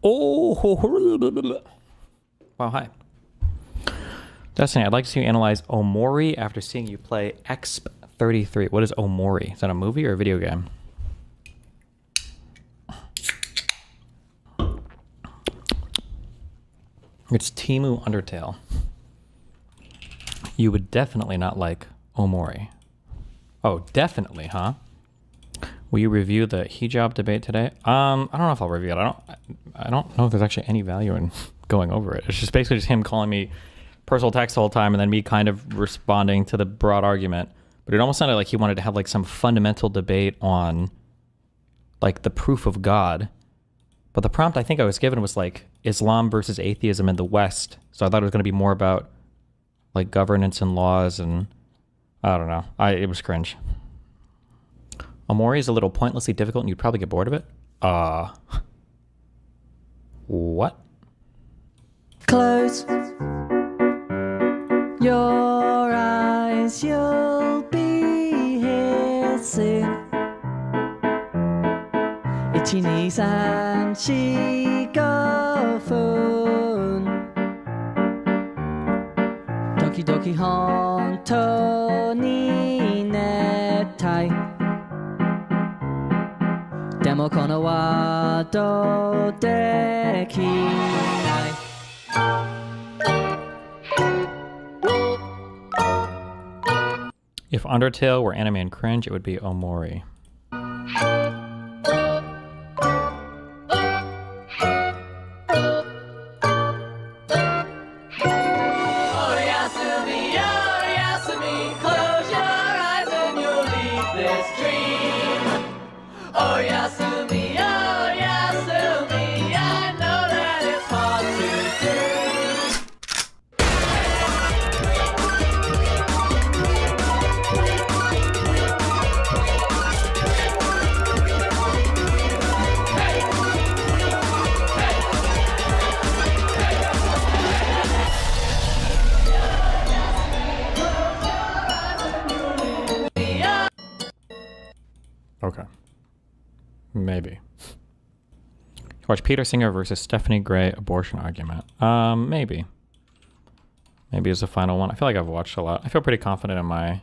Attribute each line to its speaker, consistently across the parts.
Speaker 1: Oh, wow, hi. Destiny, I'd like to see you analyze Omori after seeing you play Exp33. What is Omori? Is that a movie or a video game? It's Timu Undertale. You would definitely not like Omori. Oh, definitely, huh? Will you review the hijab debate today? I don't know if I'll review it. I don't know if there's actually any value in going over it. It's just basically just him calling me personal text the whole time and then me kind of responding to the broad argument. But it almost sounded like he wanted to have like some fundamental debate on like the proof of God. But the prompt I think I was given was like Islam versus atheism in the West. So I thought it was going to be more about like governance and laws, and I don't know. It was cringe. Omori is a little pointlessly difficult and you'd probably get bored of it. What?
Speaker 2: Close your eyes, you'll be here soon. 1、2、3、4、5分時々本当に寝たいでもこのワードできない
Speaker 1: If Undertale were anime and cringe, it would be Omori. Okay. Maybe. Watch Peter Singer versus Stephanie Gray abortion argument. Maybe. Maybe as the final one. I feel like I've watched a lot. I feel pretty confident in my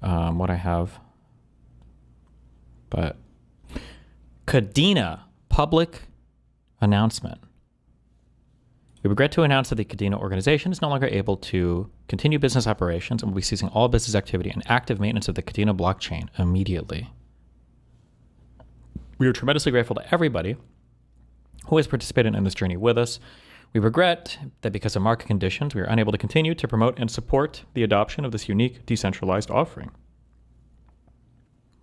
Speaker 1: what I have. But Kadena public announcement. We regret to announce that the Kadena organization is no longer able to continue business operations and will be ceasing all business activity and active maintenance of the Kadena blockchain immediately. We are tremendously grateful to everybody who has participated in this journey with us. We regret that because of market conditions, we are unable to continue to promote and support the adoption of this unique decentralized offering.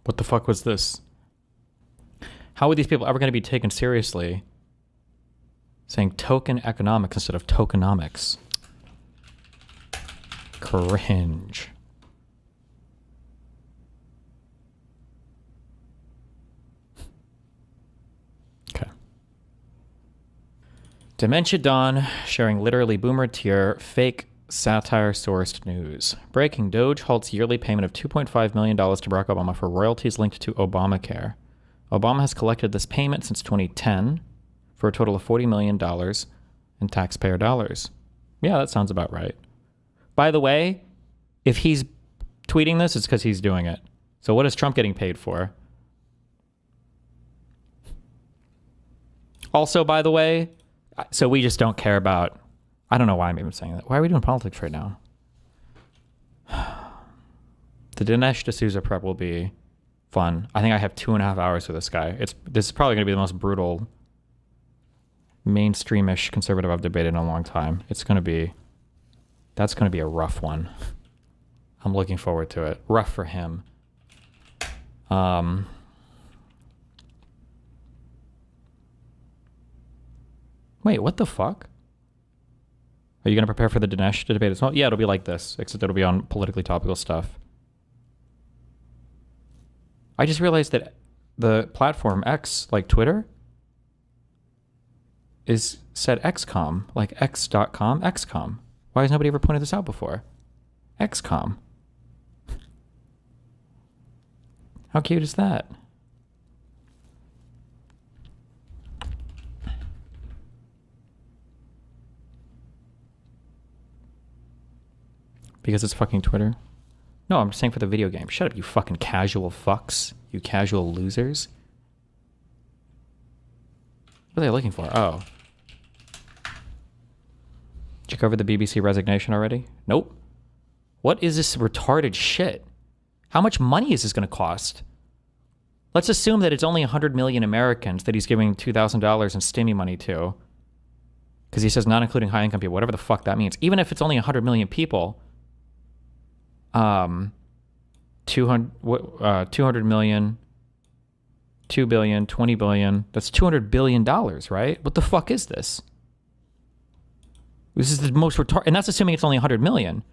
Speaker 1: What the fuck was this? How are these people ever going to be taken seriously saying token economics instead of tokenomics? Cringe. Dementia Dawn sharing literally boomer tier fake satire sourced news. Breaking: Doge halts yearly payment of $2.5 million to Barack Obama for royalties linked to Obamacare. Obama has collected this payment since 2010 for a total of $40 million in taxpayer dollars. Yeah, that sounds about right. By the way, if he's tweeting this, it's because he's doing it. So what is Trump getting paid for? Also, by the way, so we just don't care about, I don't know why I'm even saying that. Why are we doing politics right now? The Dinesh D'Souza prep will be fun. I think I have 2.5 hours with this guy. This is probably going to be the most brutal mainstreamish conservative I've debated in a long time. That's going to be a rough one. I'm looking forward to it. Rough for him. Wait, what the fuck? Are you going to prepare for the Dinesh debate as well? Yeah, it'll be like this, except it'll be on politically topical stuff. I just realized that the platform X, like Twitter, is said XCOM, like X.com, XCOM. Why has nobody ever pointed this out before? XCOM. How cute is that? Because it's fucking Twitter? No, I'm just saying for the video game. Shut up, you fucking casual fucks. You casual losers. What are they looking for? Oh. Did you cover the BBC resignation already? Nope. What is this retarded shit? How much money is this going to cost? Let's assume that it's only 100 million Americans that he's giving $2,000 in stimmy money to. Because he says not including high-income people, whatever the fuck that means. Even if it's only 100 million people, 200 million, 2 billion, 20 billion, that's $200 billion, right? What the fuck is this? This is the most retarded, and that's assuming it's only 100 million.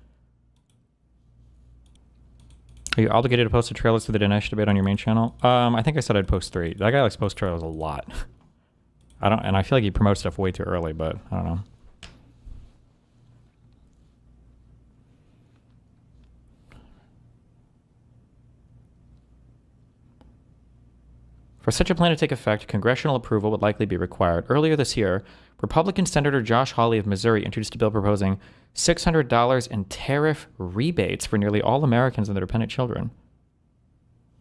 Speaker 1: Are you obligated to post the trailers for the Dinesh debate on your main channel? I think I said I'd post 3. That guy likes to post trailers a lot. And I feel like he promotes stuff way too early, but I don't know. For such a plan to take effect, congressional approval would likely be required. Earlier this year, Republican Senator Josh Hawley of Missouri introduced a bill proposing $600 in tariff rebates for nearly all Americans and their dependent children.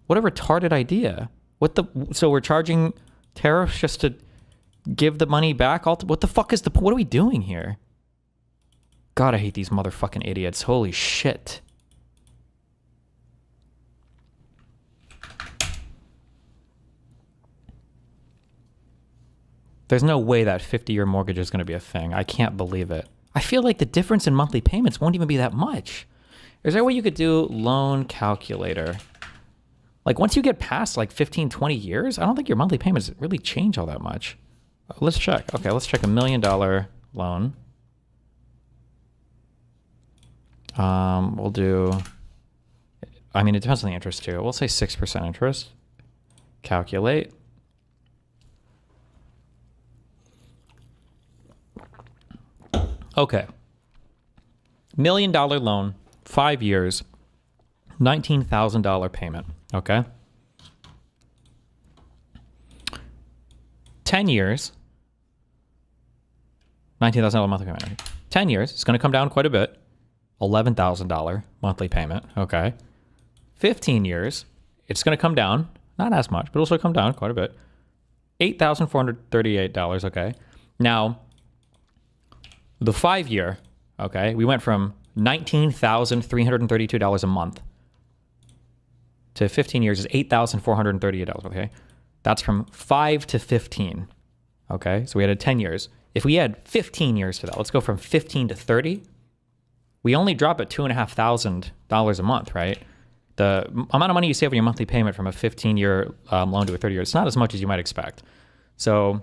Speaker 1: What a retarded idea. So we're charging tariffs just to give the money back? What the fuck is what are we doing here? God, I hate these motherfucking idiots. Holy shit. There's no way that 50-year mortgage is going to be a thing. I can't believe it. I feel like the difference in monthly payments won't even be that much. Is there a way you could do loan calculator? Like once you get past like 15, 20 years, I don't think your monthly payments really change all that much. Let's check. Okay, let's check $1 million loan. We'll do, I mean, it depends on the interest too. We'll say 6% interest. Calculate. Okay. $1 million loan, 5 years, $19,000 payment. Okay. 10 years, $19,000 monthly payment. 10 years, it's going to come down quite a bit. $11,000 monthly payment. Okay. 15 years, it's going to come down, not as much, but also come down quite a bit. $8,438. Okay. Now, the 5 year, okay, we went from $19,332 a month to 15 years is $8,438. Okay. That's from 5 to 15. Okay. So we had 10 years. If we add 15 years to that, let's go from 15 to 30. We only drop at $2,500 a month, right? The amount of money you save on your monthly payment from a 15-year loan to a 30-year, it's not as much as you might expect. So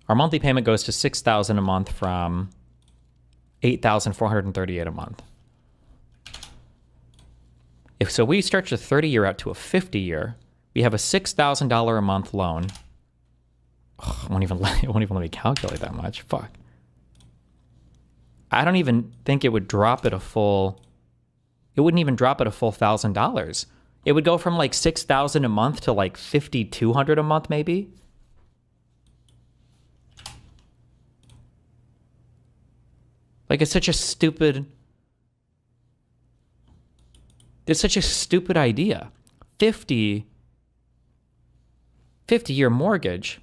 Speaker 1: our monthly payment goes to $6,000 a month from $8,438 a month. If so, we stretch the 30-year out to a 50-year. We have a $6,000 a month loan. Ugh, it won't even let me calculate that much. Fuck. I don't even think it would drop at a full. It wouldn't even drop at a full $1,000. It would go from like $6,000 a month to like $5,200 a month, maybe. Like it's such a stupid. It's such a stupid idea. 50-year mortgage.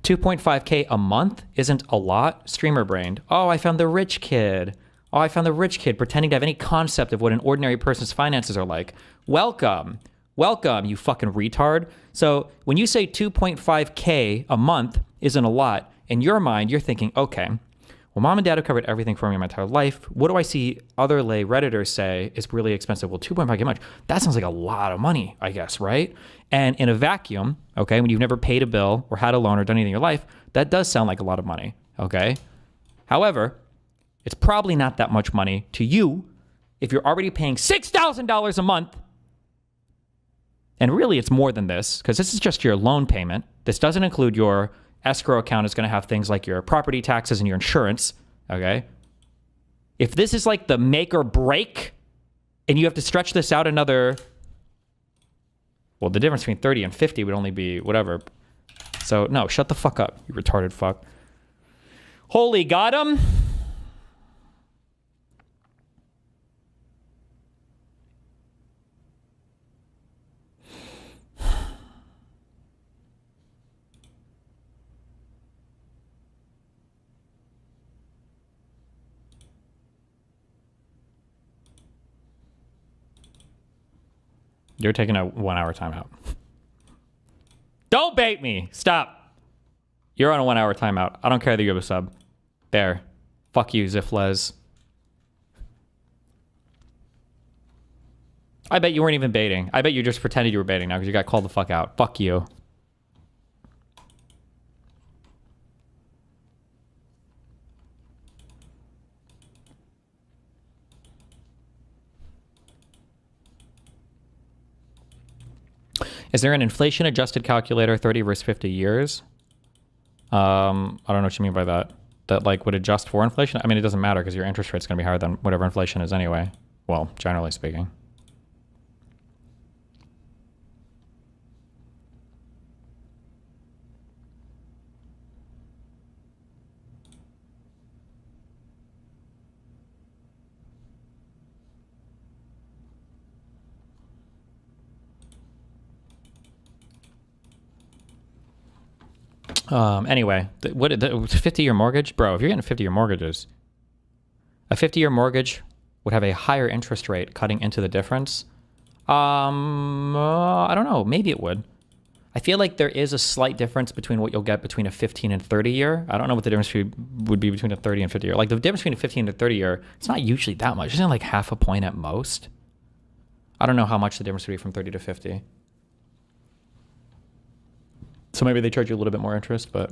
Speaker 1: $2.5K a month isn't a lot. Streamer brained. Oh, I found the rich kid. Oh, I found the rich kid pretending to have any concept of what an ordinary person's finances are like. Welcome. Welcome, you fucking retard. So when you say 2.5K a month isn't a lot, in your mind, you're thinking, okay, well, mom and dad have covered everything for me my entire life. What do I see other lay Redditors say is really expensive? Well, 2.5K much. That sounds like a lot of money, I guess, right? And in a vacuum, okay, when you've never paid a bill or had a loan or done anything in your life, that does sound like a lot of money, okay? However, it's probably not that much money to you if you're already paying $6,000 a month. And really, it's more than this, because this is just your loan payment. This doesn't include your escrow account is going to have things like your property taxes and your insurance, okay? If this is like the make or break, and you have to stretch this out another, well, the difference between 30 and 50 would only be whatever, So, no, shut the fuck up, you retarded fuck. Holy, got him? You're taking a 1 hour timeout. Don't bait me. Stop. You're on a 1 hour timeout. I don't care that you have a sub. There. Fuck you, Zifles. I bet you weren't even baiting. I bet you just pretended you were baiting now because you got called the fuck out. Fuck you. Is there an inflation-adjusted calculator, 30 versus 50 years? I don't know what you mean by that. That, like, would adjust for inflation? I mean, it doesn't matter because your interest rate's going to be higher than whatever inflation is anyway. Well, generally speaking. Anyway, what the 50-year mortgage? Bro, if you're getting 50-year mortgages, a 50-year mortgage would have a higher interest rate cutting into the difference. I don't know. Maybe it would. I feel like there is a slight difference between what you'll get between a 15 and 30 year. I don't know what the difference would be between a 30 and 50 year. Like the difference between a 15 and 30 year, it's not usually that much. It's only like half a point at most. I don't know how much the difference would be from 30 to 50. So maybe they charge you a little bit more interest, but...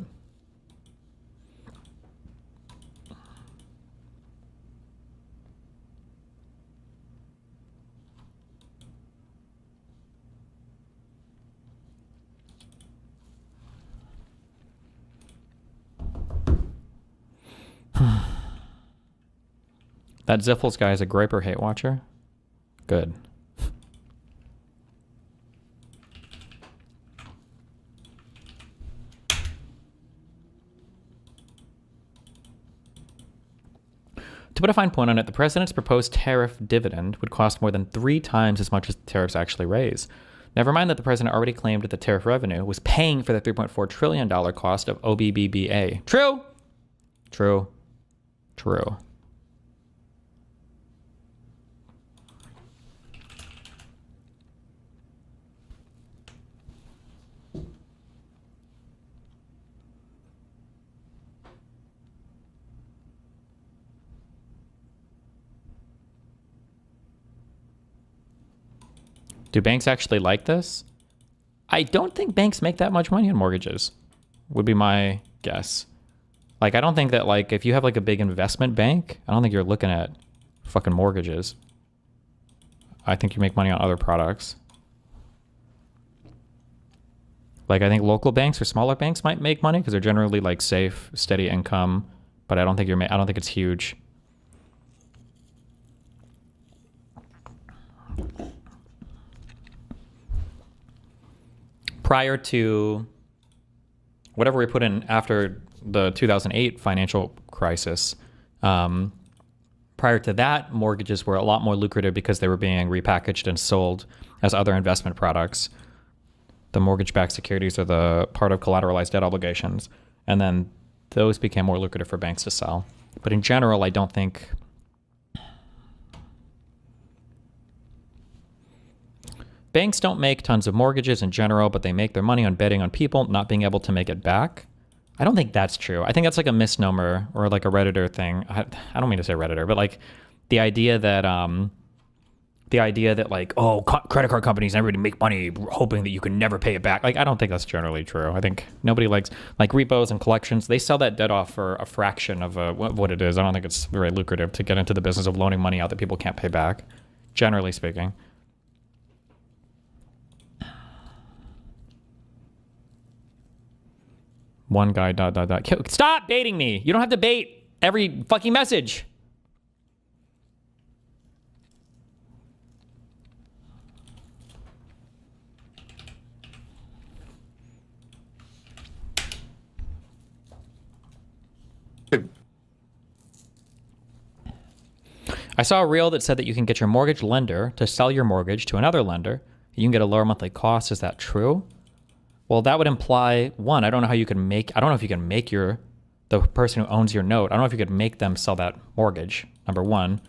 Speaker 1: That Ziffles guy is a Groiper hate watcher? Good. To put a fine point on it, the president's proposed tariff dividend would cost more than 3 times as much as the tariffs actually raise. Never mind that the president already claimed that the tariff revenue was paying for the $3.4 trillion cost of OBBBA. True. True. True. Do banks actually like this? I don't think banks make that much money on mortgages, would be my guess. Like, I don't think that, like, if you have, like, a big investment bank, I don't think you're looking at fucking mortgages. I think you make money on other products. Like, I think local banks or smaller banks might make money because they're generally, like, safe, steady income, but I don't think I don't think it's huge. Prior to whatever we put in after the 2008 financial crisis, prior to that, mortgages were a lot more lucrative because they were being repackaged and sold as other investment products. The mortgage-backed securities are the part of collateralized debt obligations, and then those became more lucrative for banks to sell. But in general, I don't think... Banks don't make tons of mortgages in general, but they make their money on betting on people not being able to make it back. I don't think that's true. I think that's like a misnomer or like a Redditor thing. I don't mean to say Redditor, but like the idea that like, oh, credit card companies, everybody make money hoping that you can never pay it back. Like, I don't think that's generally true. I think nobody likes, like, repos and collections. They sell that debt off for a fraction of what it is. I don't think it's very lucrative to get into the business of loaning money out that people can't pay back, generally speaking. One guy, ... Stop baiting me. You don't have to bait every fucking message. I saw a reel that said that you can get your mortgage lender to sell your mortgage to another lender. You can get a lower monthly cost. Is that true? Well, that would imply, one, I don't know how you can make, I don't know if you can make the person who owns your note, I don't know if you could make them sell that mortgage, number one.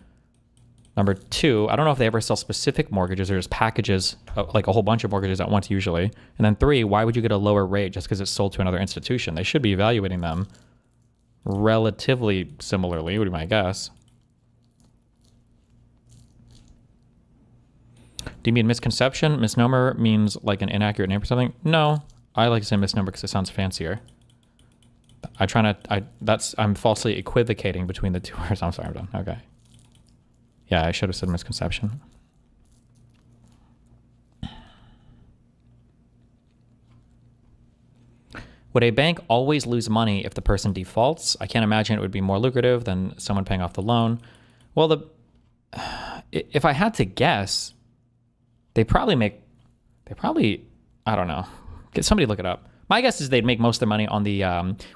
Speaker 1: Number two, I don't know if they ever sell specific mortgages or just packages, like a whole bunch of mortgages at once usually. And then three, why would you get a lower rate just because it's sold to another institution? They should be evaluating them relatively similarly, would be my guess. Do you mean misconception? Misnomer means like an inaccurate name or something? No, I like to say misnomer because it sounds fancier. I'm falsely equivocating between the two words. I'm sorry, I'm done. Okay. Yeah, I should have said misconception. Would a bank always lose money if the person defaults? I can't imagine it would be more lucrative than someone paying off the loan. Well, if I had to guess, they probably, I don't know. Get somebody to look it up. My guess is they'd make most of their money on the,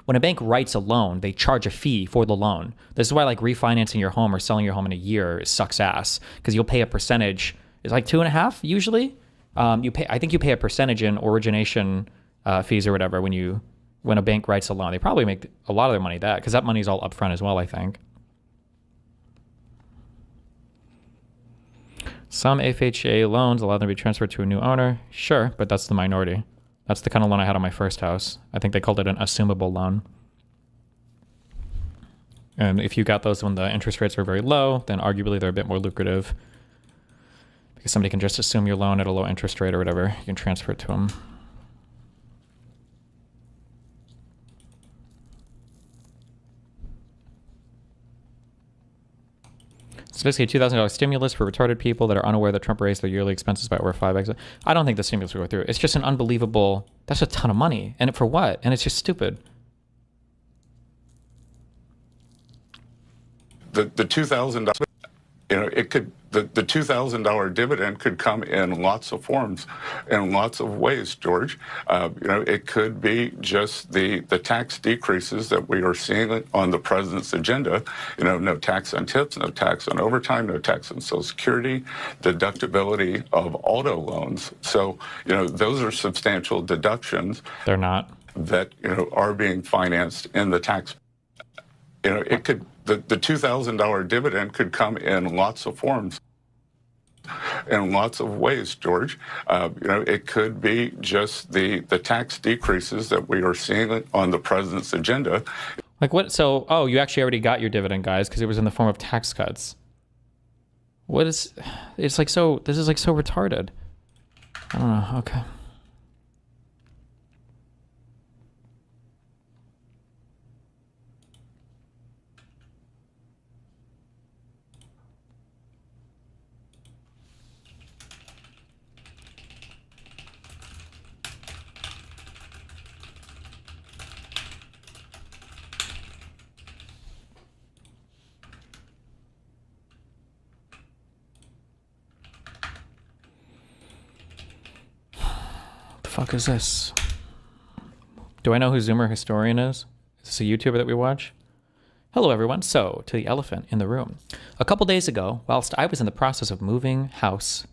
Speaker 1: when a bank writes a loan, they charge a fee for the loan. This is why like refinancing your home or selling your home in a year sucks ass, because you'll pay a percentage. It's like 2.5% usually. I think you pay a percentage in origination fees or whatever when a bank writes a loan. They probably make a lot of their money that, because that money's all upfront as well, I think. Some FHA loans allow them to be transferred to a new owner. Sure, but that's the minority. That's the kind of loan I had on my first house. I think they called it an assumable loan. And if you got those when the interest rates were very low, then arguably they're a bit more lucrative because somebody can just assume your loan at a low interest rate or whatever. You can transfer it to them. So basically, $2,000 stimulus for retarded people that are unaware that Trump raised their yearly expenses by over 5x. I don't think the stimulus will go through. It's just an unbelievable, that's a ton of money. And for what? And it's just stupid.
Speaker 3: The $2,000, the $2,000 dividend could come in lots of forms, in lots of ways, George. It could be just the tax decreases that we are seeing on the president's agenda. No tax on tips, no tax on overtime, no tax on Social Security, deductibility of auto loans. So, those are substantial deductions.
Speaker 1: They're not.
Speaker 3: That, are being financed in the tax. It could, the $2,000 dividend could come in lots of forms, in lots of ways, George. It could be just the tax decreases that we are seeing on the president's agenda.
Speaker 1: Like what? So, you actually already got your dividend, guys, because it was in the form of tax cuts. It's like so, this is like so retarded. I don't know. Okay. Fuck is this? Do I know who Zoomer Historian is? Is this a YouTuber that we watch? Hello everyone. So, to the elephant in the room. A couple days ago, whilst I was in the process of moving house,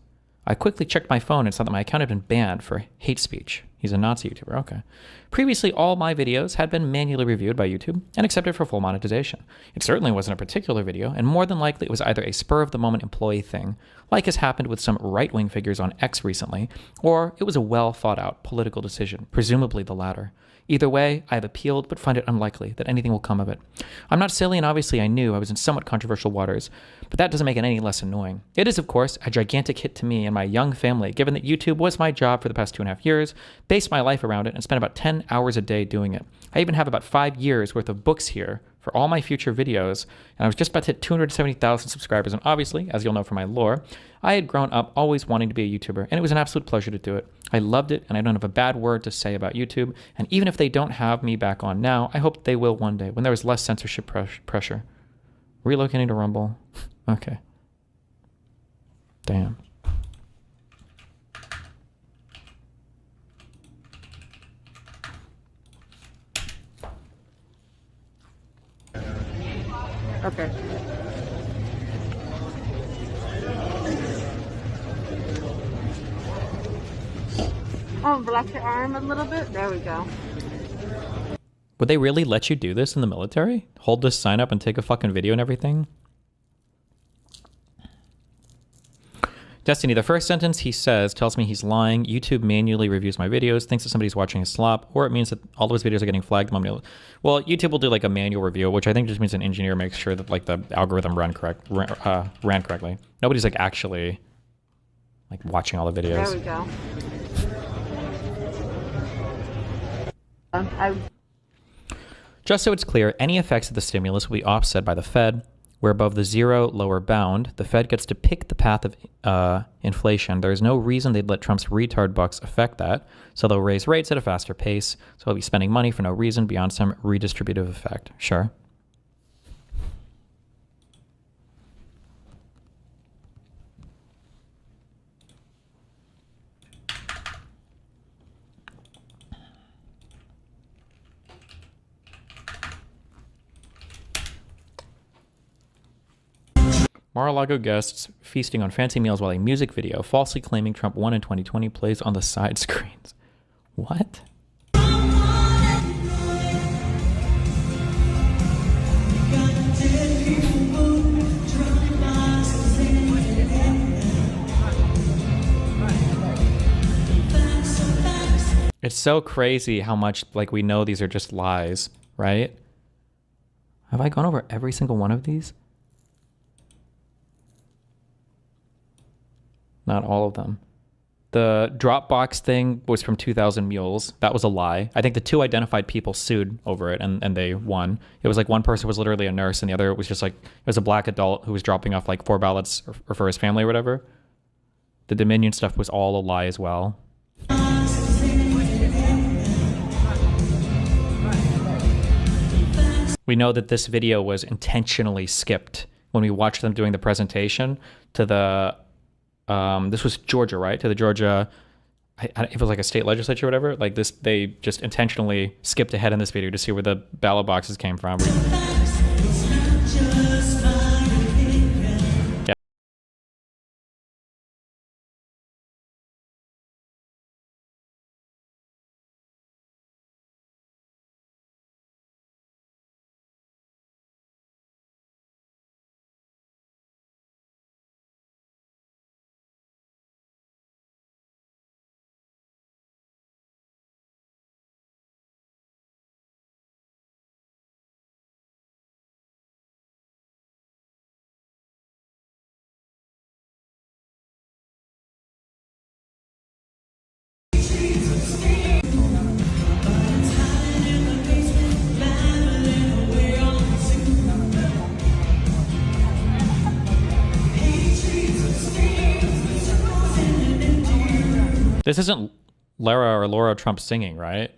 Speaker 1: I quickly checked my phone and saw that my account had been banned for hate speech. He's a Nazi YouTuber, okay. Previously, all my videos had been manually reviewed by YouTube and accepted for full monetization. It certainly wasn't a particular video, and more than likely it was either a spur-of-the-moment employee thing, like has happened with some right-wing figures on X recently, or it was a well-thought-out political decision, presumably the latter. Either way, I have appealed, but find it unlikely that anything will come of it. I'm not silly, and obviously I knew I was in somewhat controversial waters, but that doesn't make it any less annoying. It is, of course, a gigantic hit to me and my young family, given that YouTube was my job for the past 2.5 years, based my life around it, and spent about 10 hours a day doing it. I even have about 5 years worth of books here for all my future videos, and I was just about to hit 270,000 subscribers, and obviously, as you'll know from my lore, I had grown up always wanting to be a YouTuber, and it was an absolute pleasure to do it. I loved it, and I don't have a bad word to say about YouTube, and even if they don't have me back on now, I hope they will one day, when there is less censorship pressure. Relocating to Rumble. Okay. Damn.
Speaker 4: Okay. Oh, relax your arm a little bit. There we go.
Speaker 1: Would they really let you do this in the military? Hold this sign up and take a fucking video and everything? Destiny, the first sentence he says tells me he's lying. YouTube manually reviews my videos, thinks that somebody's watching his slop, or it means that all of his videos are getting flagged. Well, YouTube will do like a manual review, which I think just means an engineer makes sure that like the algorithm ran correctly. Nobody's like actually like watching all the videos.
Speaker 4: There we go.
Speaker 1: Just so it's clear, any effects of the stimulus will be offset by the Fed. Where above the zero lower bound, the Fed gets to pick the path of inflation. There is no reason they'd let Trump's retard bucks affect that, so they'll raise rates at a faster pace, so he'll be spending money for no reason beyond some redistributive effect. Sure. Mar-a-Lago guests feasting on fancy meals while a music video falsely claiming Trump won in 2020 plays on the side screens. What? It's so crazy how much like we know these are just lies, right? Have I gone over every single one of these? Not all of them. The Dropbox thing was from 2000 Mules. That was a lie. I think the two identified people sued over it and they won. It was like one person was literally a nurse and the other was just like, it was a black adult who was dropping off like 4 ballots or for his family or whatever. The Dominion stuff was all a lie as well. We know that this video was intentionally skipped when we watched them doing the presentation to the this was Georgia, right? To the Georgia, it was like a state legislature or whatever. Like this, they just intentionally skipped ahead in this video to see where the ballot boxes came from. Yeah. This isn't Lara or Laura Trump singing, right?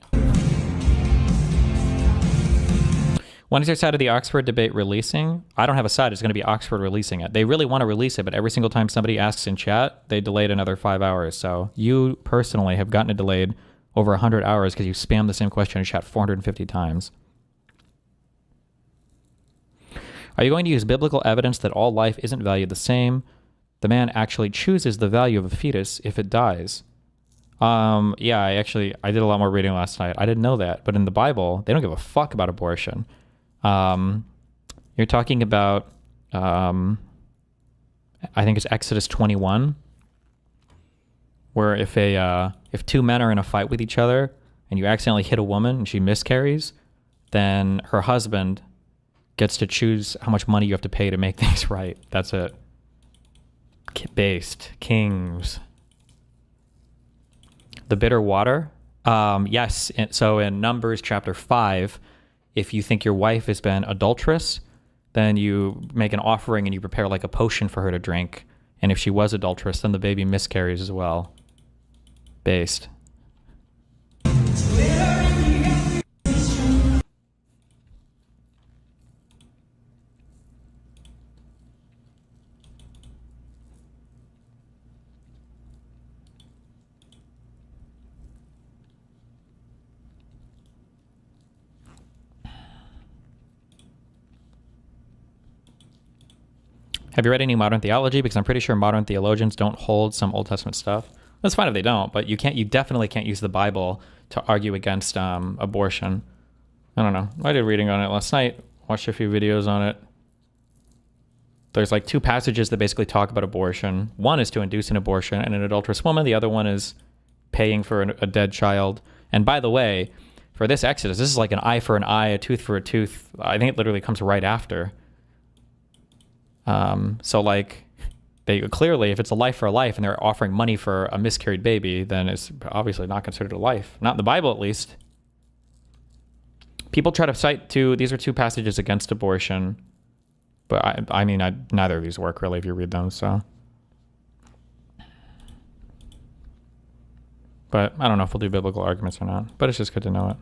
Speaker 1: When is your side of the Oxford debate releasing? I don't have a side. It's going to be Oxford releasing it. They really want to release it, but every single time somebody asks in chat, they delayed another 5 hours. So you personally have gotten it delayed over 100 hours because you spammed the same question in chat 450 times. Are you going to use biblical evidence that all life isn't valued the same? The man actually chooses the value of a fetus if it dies. Yeah, I did a lot more reading last night. I didn't know that, but in the Bible, they don't give a fuck about abortion. You're talking about, I think it's Exodus 21, where if two men are in a fight with each other and you accidentally hit a woman and she miscarries, then her husband gets to choose how much money you have to pay to make things right. That's it. Based. Kings. The bitter water. Yes. So in Numbers chapter 5, if you think your wife has been adulterous, then you make an offering and you prepare like a potion for her to drink. And if she was adulterous, then the baby miscarries as well. Based. Have you read any modern theology? Because I'm pretty sure modern theologians don't hold some Old Testament stuff. That's fine if they don't, but you definitely can't use the Bible to argue against abortion. I don't know. I did reading on it last night. Watched a few videos on it. There's like 2 passages that basically talk about abortion. One is to induce an abortion and an adulterous woman. The other one is paying for a dead child. And by the way, for this Exodus, this is like an eye for an eye, a tooth for a tooth. I think it literally comes right after. So like, they clearly, if it's a life for a life and they're offering money for a miscarried baby, then it's obviously not considered a life. Not in the Bible, at least. People try to cite these are 2 passages against abortion, but I mean, neither of these work really if you read them, so. But I don't know if we'll do biblical arguments or not, but it's just good to know it.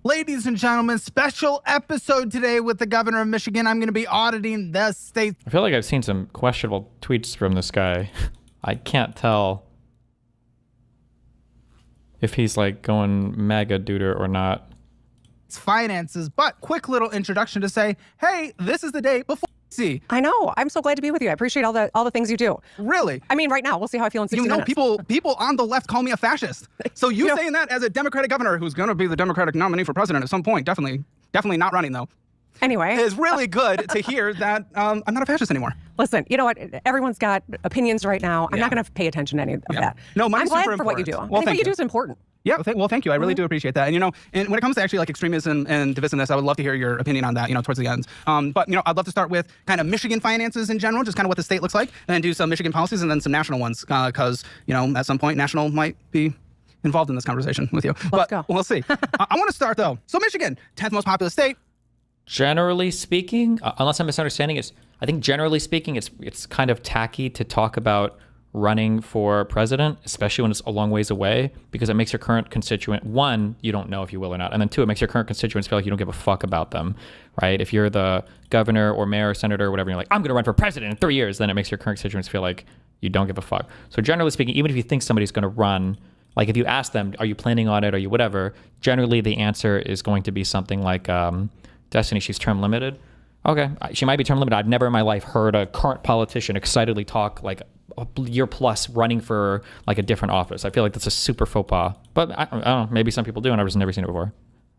Speaker 5: Ladies and gentlemen, special episode today with the governor of Michigan. I'm going to be auditing the state.
Speaker 1: I feel like I've seen some questionable tweets from this guy. I can't tell if he's like going MAGA duder or not.
Speaker 5: Finances, but quick little introduction to say, hey, this is the day before. See,
Speaker 6: I know. I'm so glad to be with you. I appreciate all the things you do.
Speaker 5: really.
Speaker 6: I mean, right now, we'll see how I feel in 60 minutes.
Speaker 5: People on the left call me a fascist. So you saying that as a Democratic governor who's going to be the Democratic nominee for president at some point, definitely not running though,
Speaker 6: Anyway,
Speaker 5: is really good to hear that I'm not a fascist anymore.
Speaker 6: listen, you know what? Everyone's got opinions right now. I'm
Speaker 5: Yeah.
Speaker 6: not going to pay attention to any of that.
Speaker 5: No,
Speaker 6: I'm
Speaker 5: mine's
Speaker 6: glad
Speaker 5: super
Speaker 6: for what you do.
Speaker 5: important.
Speaker 6: I
Speaker 5: Well,
Speaker 6: think
Speaker 5: thank
Speaker 6: what you do
Speaker 5: you.
Speaker 6: is important.
Speaker 5: Yeah, thank you. I really do appreciate that. And and when it comes to actually like extremism and divisiveness, I would love to hear your opinion on that, towards the end. But I'd love to start with kind of Michigan finances in general, just kind of what the state looks like, and then do some Michigan policies and then some national ones, because at some point national might be involved in this conversation with you.
Speaker 6: Let's
Speaker 5: But
Speaker 6: go.
Speaker 5: we'll see. I want to start though. So Michigan, 10th most populous state.
Speaker 1: Generally speaking, unless I'm misunderstanding, I think generally speaking, it's kind of tacky to talk about running for president, especially when it's a long ways away, because it makes your current constituent, 1, you don't know if you will or not, and then 2, it makes your current constituents feel like you don't give a fuck about them, right? If you're the governor or mayor or senator or whatever, and you're like, I'm going to run for president in 3 years, then it makes your current constituents feel like you don't give a fuck. So generally speaking, even if you think somebody's going to run, like if you ask them, are you planning on it, are you whatever, generally the answer is going to be something like, Destiny, she's term limited. Okay, she might be term limited. I've never in my life heard a current politician excitedly talk like a year plus running for like a different office. I feel like that's a super faux pas. But I don't know, maybe some people do, and I've just never seen it before.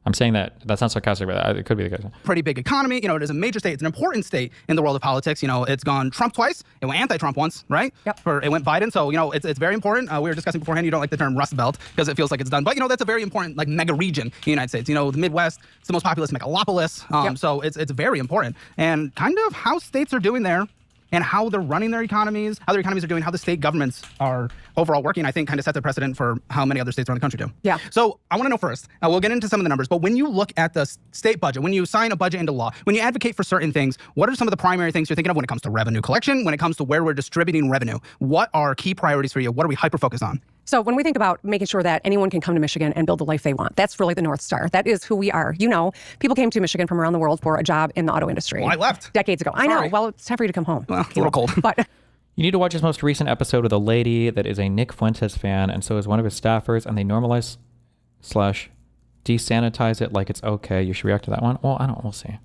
Speaker 1: I'm saying that's not sarcastic, but it could be the case.
Speaker 5: Pretty big economy. It is a major state. It's an important state in the world of politics. It's gone Trump twice. It went anti-Trump once, right?
Speaker 6: Yep.
Speaker 5: It went Biden. So, it's very important. We were discussing beforehand, you don't like the term Rust Belt because it feels like it's done. But, that's a very important, like, mega region in the United States. The Midwest, it's the most populous megalopolis.
Speaker 6: Yep.
Speaker 5: So it's very important. And kind of how states are doing there and how they're running their economies, how their economies are doing, how the state governments are overall working, I think kind of sets a precedent for how many other states around the country do.
Speaker 6: Yeah.
Speaker 5: So I want to know first, we'll get into some of the numbers, but when you look at the state budget, when you sign a budget into law, when you advocate for certain things, what are some of the primary things you're thinking of when it comes to revenue collection, when it comes to where we're distributing revenue? What are key priorities for you? What are we hyper-focused on?
Speaker 6: So when we think about making sure that anyone can come to Michigan and build the life they want, that's really the North Star. That is who we are. People came to Michigan from around the world for a job in the auto industry.
Speaker 5: Well, I left.
Speaker 6: Decades ago. I know.
Speaker 5: Sorry.
Speaker 6: Well, it's time for you to come home.
Speaker 5: Well, it's a little cold.
Speaker 6: But
Speaker 1: You need to watch his most recent episode with a lady that is a Nick Fuentes fan, and so is one of his staffers, and they normalize / desanitize it like it's okay. You should react to that one. Well, I don't. We'll see.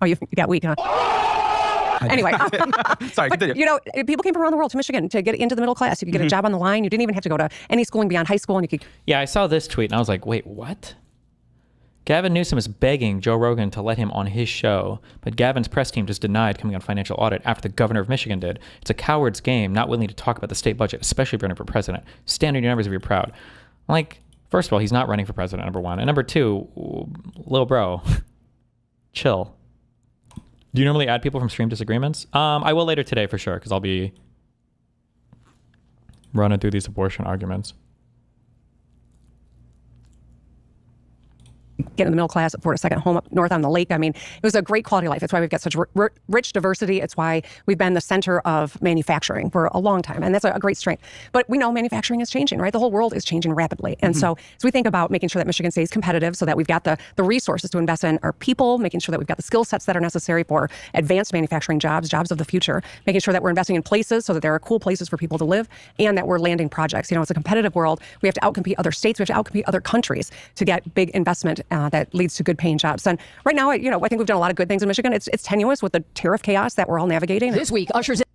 Speaker 6: oh, you got weak, huh? Anyway,
Speaker 5: Sorry, continue.
Speaker 6: people came from around the world to Michigan to get into the middle class. You could get a job on the line. You didn't even have to go to any schooling beyond high school, and you could.
Speaker 1: Yeah, I saw this tweet, and I was like, wait, what? Gavin Newsom is begging Joe Rogan to let him on his show, but Gavin's press team just denied coming on Financial Audit after the governor of Michigan did. It's a coward's game, not willing to talk about the state budget, especially if you're running for president. Stand on your numbers if you're proud. Like, first of all, he's not running for president, number one. And number two, little bro, chill. Do you normally add people from Stream Disagreements? I will later today for sure, because I'll be running through these abortion arguments.
Speaker 6: get in the middle class, afford a second home up north on the lake. I mean, it was a great quality of life. It's why we've got such rich diversity. It's why we've been the center of manufacturing for a long time. And that's a great strength. But we know manufacturing is changing, right? The whole world is changing rapidly. And so as we think about making sure that Michigan stays competitive so that we've got the resources to invest in our people, making sure that we've got the skill sets that are necessary for advanced manufacturing jobs of the future, making sure that we're investing in places so that there are cool places for people to live, and that we're landing projects. You know, it's a competitive world. We have to outcompete other states. We have to outcompete other countries to get big investment that leads to good paying jobs. And right now, I think we've done a lot of good things in Michigan. It's tenuous with the tariff chaos that we're all navigating.
Speaker 2: This week ushers in.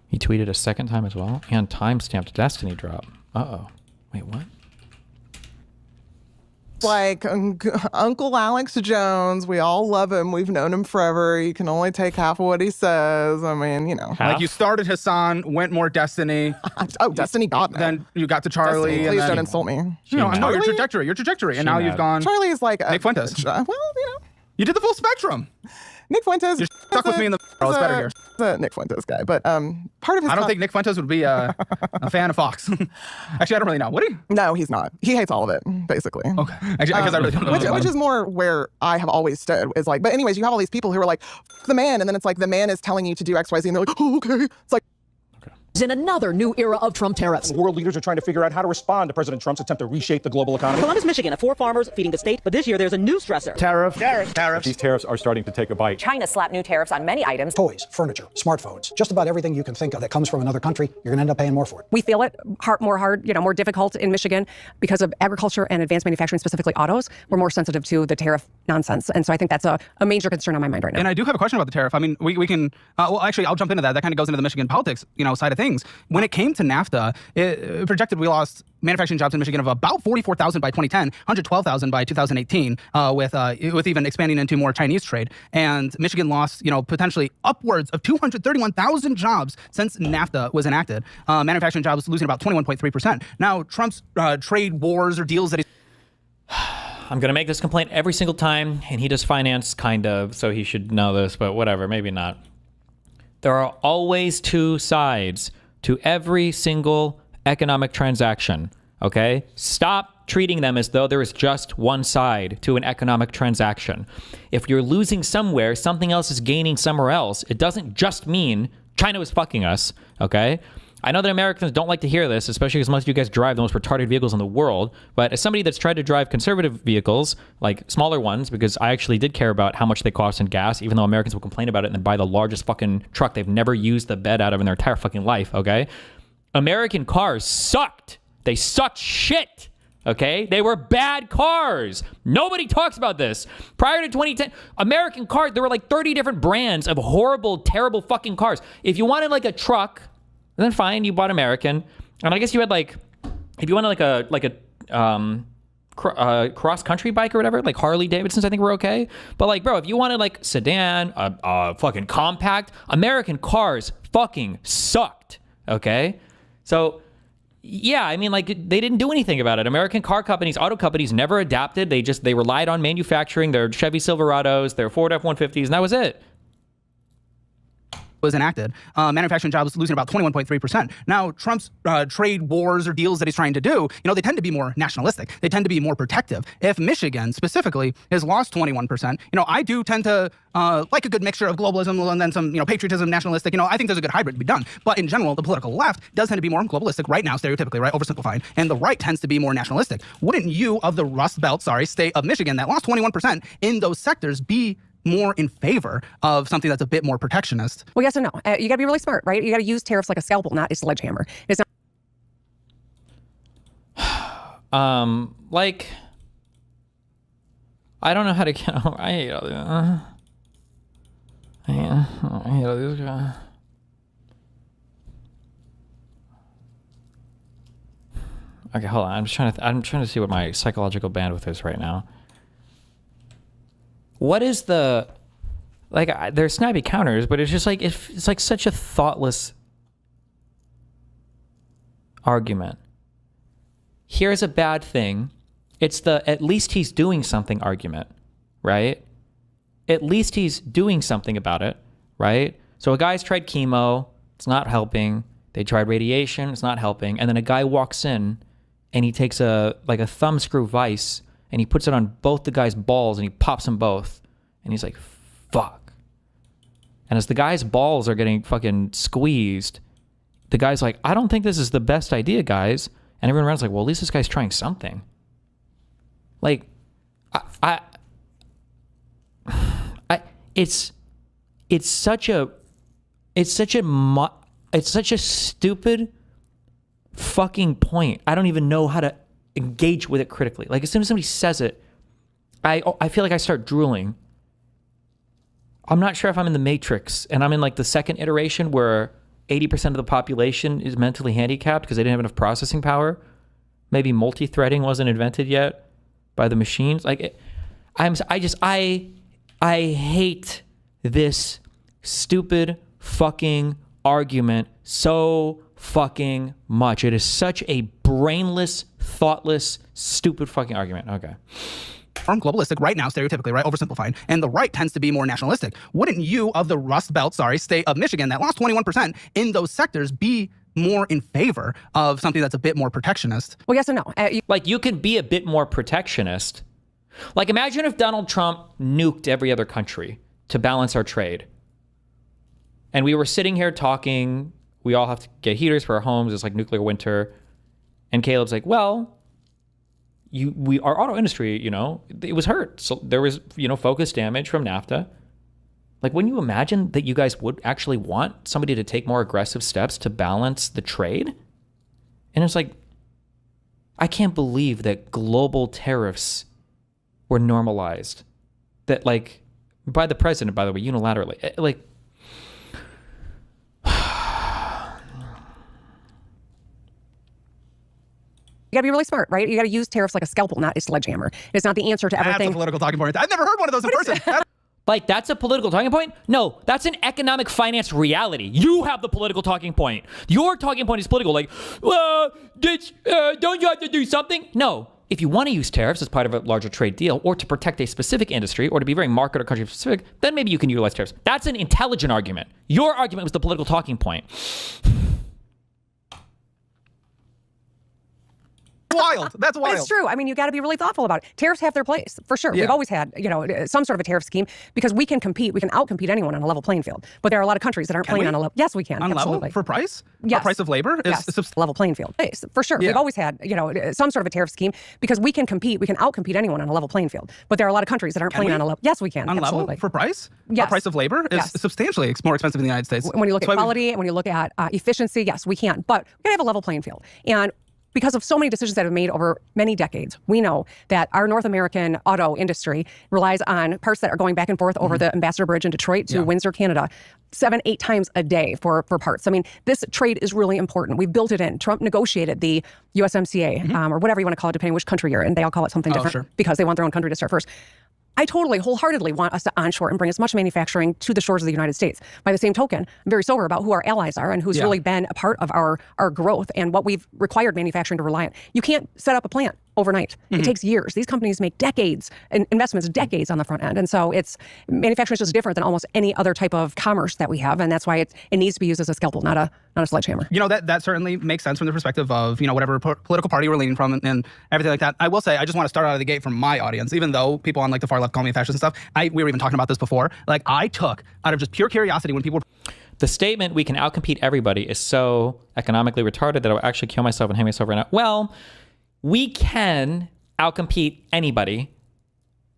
Speaker 1: He tweeted a second time as well, and timestamped Destiny drop. Uh-oh. Wait, what?
Speaker 7: Like Uncle Alex Jones, we all love him. We've known him forever. You can only take half of what he says. I mean, you know.
Speaker 1: Half?
Speaker 5: Like you started Hassan, went more Destiny.
Speaker 7: Oh, Destiny, God, no.
Speaker 5: Then you got to Charlie.
Speaker 7: Destiny,
Speaker 5: and
Speaker 7: please
Speaker 5: then,
Speaker 7: don't insult me.
Speaker 5: No, I know your
Speaker 7: Charlie?
Speaker 5: trajectory. And
Speaker 1: She
Speaker 5: now
Speaker 1: mad.
Speaker 5: you've gone.
Speaker 7: Charlie is like
Speaker 5: Nick Fuentes.
Speaker 7: Well, you know,
Speaker 5: You did the full spectrum.
Speaker 7: Nick Fuentes.
Speaker 5: You're stuck with me in the. I was better here.
Speaker 7: The Nick Fuentes guy, but part of his.
Speaker 5: I don't think Nick Fuentes would be a fan of Fox. Actually, I don't really know. Would he?
Speaker 7: No, he's not. He hates all of it, basically.
Speaker 5: Okay. Actually, because I really don't know.
Speaker 7: Which is more where I have always stood. Is like, but anyways, you have all these people who are like, F the man, and then it's like the man is telling you to do X, Y, Z, and they're like, oh, okay. It's like.
Speaker 2: In another new era of Trump tariffs.
Speaker 8: World leaders are trying to figure out how to respond to President Trump's attempt to reshape the global economy.
Speaker 9: Columbus, Michigan, 4 farmers feeding the state, but this year there's a new stressor.
Speaker 8: Tariffs. These tariffs are starting to take a bite.
Speaker 9: China slapped new tariffs on many items.
Speaker 10: Toys, furniture, smartphones, just about everything you can think of that comes from another country, you're going to end up paying more for it.
Speaker 6: We feel it more difficult in Michigan because of agriculture and advanced manufacturing, specifically autos. We're more sensitive to the tariff nonsense. And so I think that's a major concern on my mind right now.
Speaker 5: And I do have a question about the tariff. I mean, we can, well, actually, I'll jump into that. That kind of goes into the Michigan politics, side of things. When it came to NAFTA, it projected we lost manufacturing jobs in Michigan of about 44,000 by 2010, 112,000 by 2018, with even expanding into more Chinese trade. And Michigan lost, potentially upwards of 231,000 jobs since NAFTA was enacted. Manufacturing jobs losing about 21.3%. Now, Trump's trade wars or deals that he's
Speaker 1: I'm going to make this complaint every single time, and he does finance, kind of, so he should know this, but whatever, maybe not. There are always two sides to every single economic transaction, okay? Stop treating them as though there is just one side to an economic transaction. If you're losing somewhere, something else is gaining somewhere else. It doesn't just mean China is fucking us, okay? I know that Americans don't like to hear this, especially because most of you guys drive the most retarded vehicles in the world. But as somebody that's tried to drive conservative vehicles, like smaller ones, because I actually did care about how much they cost in gas, even though Americans will complain about it and then buy the largest fucking truck they've never used the bed out of in their entire fucking life, okay? American cars sucked. They sucked shit. Okay? They were bad cars. Nobody talks about this. Prior to 2010, American cars, there were like 30 different brands of horrible, terrible fucking cars. If you wanted like a truck, then fine, you bought American. And I guess you had like, if you wanted like a cross-country bike or whatever, like Harley Davidsons, I think were okay. But like, bro, if you wanted like sedan, fucking compact, American cars fucking sucked. Okay? So, yeah, I mean, like, they didn't do anything about it. American car companies, auto companies never adapted. They relied on manufacturing their Chevy Silverados, their Ford F-150s, and that was it.
Speaker 5: Was enacted, manufacturing jobs losing about 21.3%. Now, Trump's trade wars or deals that he's trying to do, they tend to be more nationalistic. They tend to be more protective. If Michigan specifically has lost 21%, I do tend to like a good mixture of globalism and then some, patriotism, nationalistic. I think there's a good hybrid to be done. But in general, the political left does tend to be more globalistic right now, stereotypically, right, oversimplifying, and the right tends to be more nationalistic. Wouldn't you, of the Rust Belt, state of Michigan that lost 21% in those sectors, be more in favor of something that's a bit more protectionist?
Speaker 6: Well, yes and no. You got to be really smart, right? You got to use tariffs like a scalpel, not a sledgehammer. It's not.
Speaker 1: Like, I don't know how to get. I hate all this. I hate all these guys. Okay, hold on. I'm trying to see what my psychological bandwidth is right now. What is the, like, there's snappy counters, but it's just like, it's like such a thoughtless argument. Here's a bad thing. It's the, at least he's doing something argument, right? At least he's doing something about it, right? So a guy's tried chemo, it's not helping. They tried radiation, it's not helping. And then a guy walks in and he takes a thumb screw vise and he puts it on both the guy's balls and he pops them both. And he's like, fuck. And as the guy's balls are getting fucking squeezed, the guy's like, I don't think this is the best idea, guys. And everyone around's like, well, at least this guy's trying something. Like, it's such a stupid fucking point. I don't even know how to engage with it critically. Like, as soon as somebody says it, I feel like I start drooling. I'm not sure if I'm in the Matrix and I'm in like the second iteration where 80% of the population is mentally handicapped because they didn't have enough processing power. Maybe multi-threading wasn't invented yet by the machines. Like, I hate this stupid fucking argument so fucking much. It is such a brainless, thoughtless, stupid fucking argument. Okay.
Speaker 5: Globalistic right now, stereotypically, right? Oversimplifying. And the right tends to be more nationalistic. Wouldn't you, of the Rust Belt, state of Michigan that lost 21% in those sectors, be more in favor of something that's a bit more protectionist?
Speaker 6: Well, yes and no.
Speaker 1: Like, you can be a bit more protectionist. Like, imagine if Donald Trump nuked every other country to balance our trade. And we were sitting here talking, we all have to get heaters for our homes, it's like nuclear winter. And Caleb's like, well, our auto industry, it was hurt. So there was, focused damage from NAFTA. Like, wouldn't you imagine that you guys would actually want somebody to take more aggressive steps to balance the trade? And it's like, I can't believe that global tariffs were normalized. That, like, by the president, by the way, unilaterally. Like,
Speaker 6: you gotta be really smart, right? You gotta use tariffs like a scalpel, not a sledgehammer. It's not the answer to everything.
Speaker 5: That's a political talking point. I've never heard one of those in person.
Speaker 1: Like, that's a political talking point? No, that's an economic finance reality. You have the political talking point. Your talking point is political. Like, well, don't you have to do something? No. If you want to use tariffs as part of a larger trade deal or to protect a specific industry or to be very market or country specific, then maybe you can utilize tariffs. That's an intelligent argument. Your argument was the political talking point.
Speaker 5: Wild. That's wild.
Speaker 6: It's true. I mean, you got to be really thoughtful about it. Tariffs have their place, for sure. Yeah. We've always had, some sort of a tariff scheme because we can compete. We can outcompete anyone on a level playing field. But there are a lot of countries that aren't playing on a level. Yes, we can.
Speaker 5: On
Speaker 6: absolutely.
Speaker 5: Level for price?
Speaker 6: Yes.
Speaker 5: Our price of labor is
Speaker 6: level playing field. For sure. Yeah. We've always had, some sort of a tariff scheme because we can compete. We can outcompete anyone on a level playing field. But there are a lot of countries that aren't playing on a level. Yes, we can.
Speaker 5: On
Speaker 6: absolutely.
Speaker 5: Level for price?
Speaker 6: Yes.
Speaker 5: Our price of labor is substantially more expensive in the United States.
Speaker 6: When you look at quality and when you look at efficiency, yes, we can. But we got to have a level playing field. And because of so many decisions that have been made over many decades, we know that our North American auto industry relies on parts that are going back and forth over the Ambassador Bridge in Detroit to Windsor, Canada, 7-8 times a day for parts. I mean, this trade is really important. We've built it in. Trump negotiated the USMCA, or whatever you want to call it, depending which country you're in. They all call it something different because they want their own country to start first. I totally, wholeheartedly want us to onshore and bring as much manufacturing to the shores of the United States. By the same token, I'm very sober about who our allies are and who's really been a part of our growth and what we've required manufacturing to rely on. You can't set up a plant overnight. It takes years. These companies make decades and investments, decades on the front end. And so manufacturing is just different than almost any other type of commerce that we have. And that's why it needs to be used as a scalpel, not a sledgehammer.
Speaker 5: That certainly makes sense from the perspective of, whatever political party we're leaning from and everything like that. I will say, I just want to start out of the gate from my audience, even though people on like the far left call me fascist and stuff. We were even talking about this before. Like, I took out of just pure curiosity when people
Speaker 1: the statement, we can outcompete everybody, is so economically retarded that I would actually kill myself and hang myself right now. Well, we can outcompete anybody,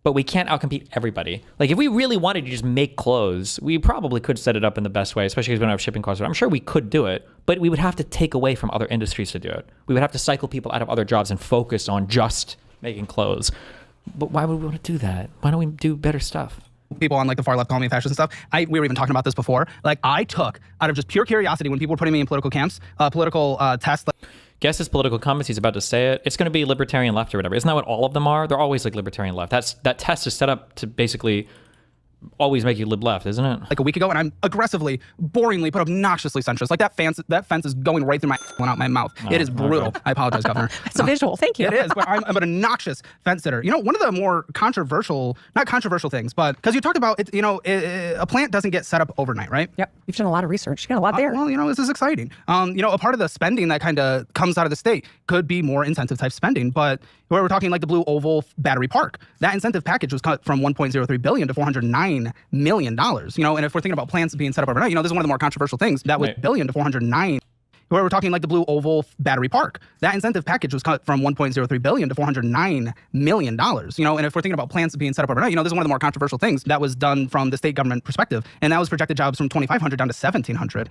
Speaker 1: but we can't outcompete everybody. Like, if we really wanted to just make clothes, we probably could set it up in the best way, especially because we don't have shipping costs. I'm sure we could do it, but we would have to take away from other industries to do it. We would have to cycle people out of other jobs and focus on just making clothes. But why would we want to do that? Why don't we do better stuff?
Speaker 5: People on like the far left call me fascist and stuff. We were even talking about this before. Like, I took out of just pure curiosity when people were putting me in political camps, political tests.
Speaker 1: Guess his political comments, he's about to say it. It's going to be libertarian left or whatever. Isn't that what all of them are? They're always like libertarian left. That test is set up to basically always make you live left, isn't it?
Speaker 5: like a week ago, and I'm aggressively, boringly, but obnoxiously centrist. Like that fence is going right through my and out my mouth. It is brutal.
Speaker 1: Okay.
Speaker 5: I apologize, Governor.
Speaker 6: It's a visual. Thank you.
Speaker 5: It is, but I'm an obnoxious fence sitter. You know, one of the more controversial, not controversial things, but because you talked about it, you know, a plant doesn't get set up overnight, right?
Speaker 6: Yep. You've done a lot of research. You got a lot there.
Speaker 5: Well, you know, this is exciting. You know, a part of the spending that kind of comes out of the state could be more incentive type spending, but where we're talking like the Blue Oval Battery Park, that incentive package was cut from $1.03 billion to $409 million. You know, and if we're thinking about plants being set up overnight, you know, this is one of the more controversial things. That was billion to 409. Where we're talking like the Blue Oval Battery Park, that incentive package was cut from $1.03 billion to $409 million. You know, and if we're thinking about plants being set up overnight, you know, this is one of the more controversial things that was done from the state government perspective, and that was projected jobs from 2,500 down to 1,700.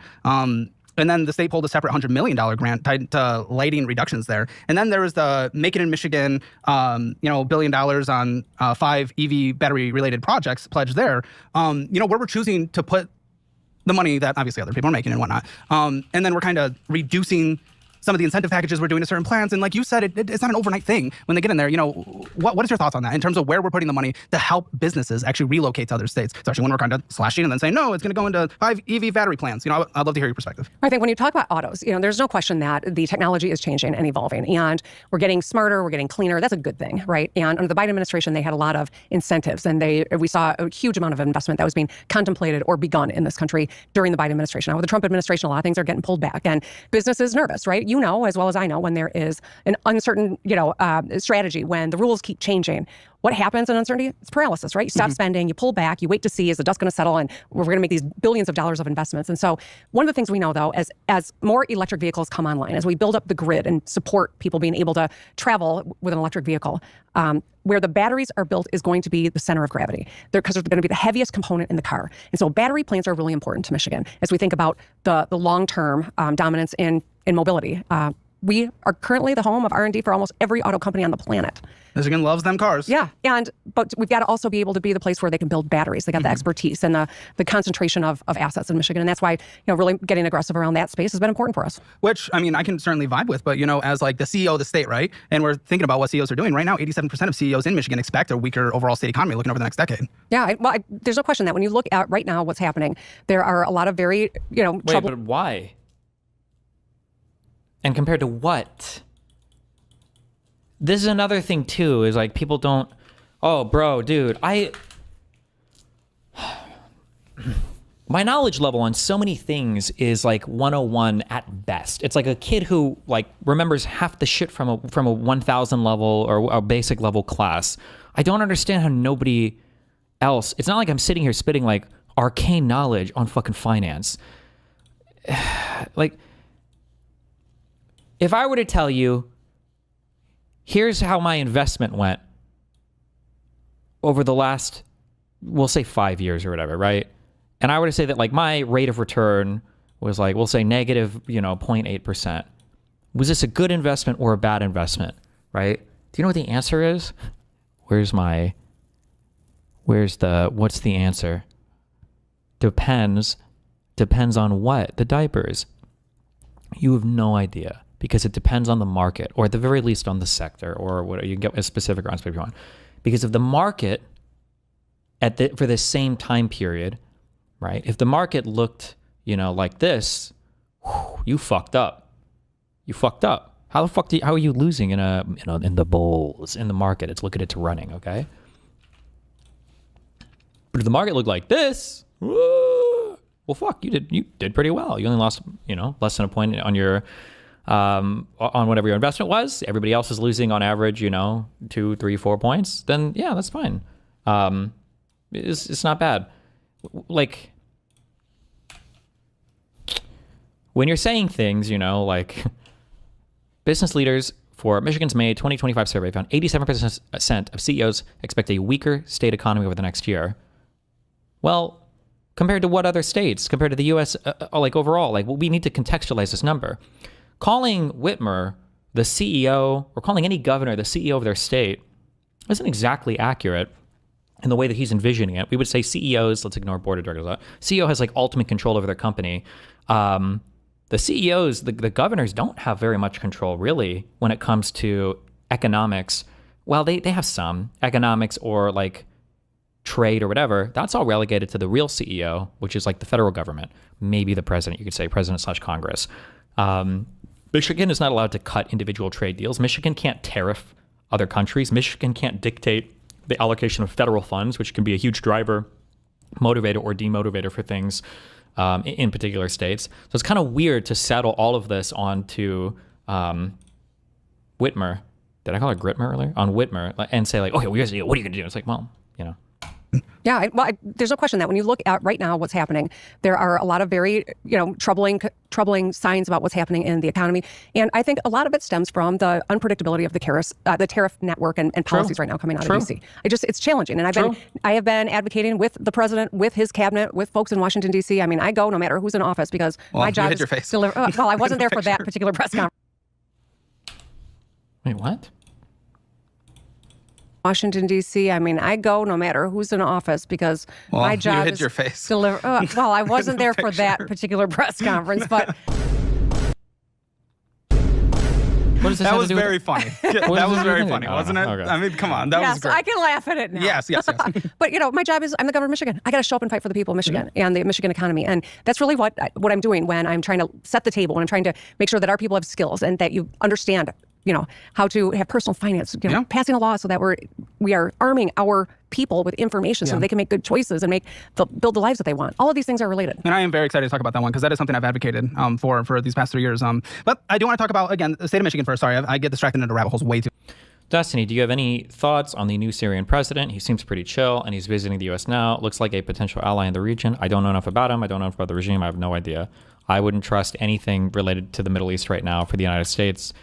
Speaker 5: And then the state pulled a separate $100 million grant tied to lighting reductions there. And then there was the Make It in Michigan, you know, $1 billion on 5 EV battery-related projects pledged there. You know, where we're choosing to put the money that obviously other people are making and whatnot. And then we're kind of reducing some of the incentive packages we're doing to certain plans. And like you said, it's not an overnight thing when they get in there. You know, what is your thoughts on that in terms of where we're putting the money to help businesses actually relocate to other states, especially when we're kind of slashing and then saying, no, it's going to go into 5 EV battery plants. You know, I'd love to hear your perspective.
Speaker 6: I think when you talk about autos, you know, there's no question that the technology is changing and evolving, and we're getting smarter, we're getting cleaner. That's a good thing, right? And under the Biden administration, they had a lot of incentives, and we saw a huge amount of investment that was being contemplated or begun in this country during the Biden administration. Now, with the Trump administration, a lot of things are getting pulled back, and business is nervous, right? You know, as well as I know, when there is an uncertain, strategy, when the rules keep changing, what happens in uncertainty? It's paralysis, right? You stop spending, you pull back, you wait to see, is the dust going to settle, and we're going to make these billions of dollars of investments. And so one of the things we know, though, as more electric vehicles come online, as we build up the grid and support people being able to travel with an electric vehicle, where the batteries are built is going to be the center of gravity, because they're going to be the heaviest component in the car. And so battery plants are really important to Michigan as we think about the long-term dominance in mobility. We are currently the home of R&D for almost every auto company on the planet.
Speaker 5: Michigan loves them cars.
Speaker 6: Yeah, but we've got to also be able to be the place where they can build batteries. They got the expertise and the concentration of assets in Michigan, and that's why really getting aggressive around that space has been important for us.
Speaker 5: Which, I mean, I can certainly vibe with, but as like the CEO of the state, right? And we're thinking about what CEOs are doing right now. 87% of CEOs in Michigan expect a weaker overall state economy looking over the next decade.
Speaker 6: Yeah, there's no question that when you look at right now what's happening, there are a lot of very
Speaker 1: Wait, but why? And compared to what? This is another thing too, is like people don't, oh bro, dude, my knowledge level on so many things is like 101 at best. It's like a kid who like remembers half the shit from a 1000 level or a basic level class. I don't understand how nobody else, it's not like I'm sitting here spitting like arcane knowledge on fucking finance. Like, if I were to tell you, here's how my investment went over the last, we'll say 5 years or whatever, right? And I were to say that like my rate of return was like, we'll say negative, 0.8%. Was this a good investment or a bad investment, right? Do you know what the answer is? What's the answer? Depends on what? The diapers. You have no idea. Because it depends on the market, or at the very least on the sector, or what you can get a specific answer if you want. Because if the market for the same time period, right? If the market looked, like this, you fucked up. You fucked up. How are you losing in the bulls in the market? It's look at it's running, okay? But if the market looked like this, well, fuck, you did pretty well. You only lost, less than a point on your. On whatever your investment was. Everybody else is losing on average, 2, 3, 4 points. Then yeah, that's fine. It's not bad. Like when you're saying things, like business leaders for Michigan's May 2025 survey found 87% of CEOs expect a weaker state economy over the next year. Well, compared to what other states? Compared to the U.S. Like overall, like we need to contextualize this number. Calling Whitmer the CEO, or calling any governor the CEO of their state, isn't exactly accurate in the way that he's envisioning it. We would say CEOs, let's ignore board of directors, CEO has like ultimate control over their company. The CEOs, the governors don't have very much control really when it comes to economics. Well, they have some economics or like trade or whatever, that's all relegated to the real CEO, which is like the federal government, maybe the president, you could say president/Congress. Michigan is not allowed to cut individual trade deals. Michigan can't tariff other countries. Michigan can't dictate the allocation of federal funds, which can be a huge driver, motivator or demotivator for things in particular states. So it's kind of weird to settle all of this onto Whitmer. Did I call it Gritmer earlier? On Whitmer, and say like, okay, what are you going to do? It's like, well, you know.
Speaker 6: Yeah, there's no question that when you look at right now what's happening, there are a lot of very, troubling signs about what's happening in the economy. And I think a lot of it stems from the unpredictability of the tariff network and policies right now coming out of DC. It's challenging. And I have been advocating with the president, with his cabinet, with folks in Washington, DC. I mean, I go no matter who's in office because my job is to deliver. Well, I wasn't there for that particular press conference.
Speaker 1: Wait, what?
Speaker 6: Washington, D.C. I mean, I go no matter who's in office because my job is
Speaker 5: your face.
Speaker 6: deliver. Well, I wasn't there for that particular press conference, but
Speaker 1: What does this
Speaker 5: That
Speaker 1: have
Speaker 5: was
Speaker 1: to do with
Speaker 5: very
Speaker 1: it?
Speaker 5: funny. That was very funny,
Speaker 1: Oh,
Speaker 5: wasn't it?
Speaker 1: okay.
Speaker 5: I mean, come on, that was
Speaker 6: yes,
Speaker 5: great.
Speaker 6: I can laugh at it now.
Speaker 5: Yes.
Speaker 6: But my job is I'm the governor of Michigan. I got to show up and fight for the people of Michigan and the Michigan economy, and that's really what I'm doing when I'm trying to set the table and I'm trying to make sure that our people have skills and that you understand, how to have personal finance. Passing a law so that we are arming our people with information so they can make good choices and build the lives that they want. All of these things are related.
Speaker 5: And I am very excited to talk about that one because that is something I've advocated for these past 3 years. But I do want to talk about, again, the state of Michigan first. Sorry, I get distracted into rabbit holes way too.
Speaker 1: Destiny, do you have any thoughts on the new Syrian president? He seems pretty chill, and he's visiting the U.S. now. Looks like a potential ally in the region. I don't know enough about him. I don't know enough about the regime. I have no idea. I wouldn't trust anything related to the Middle East right now for the United States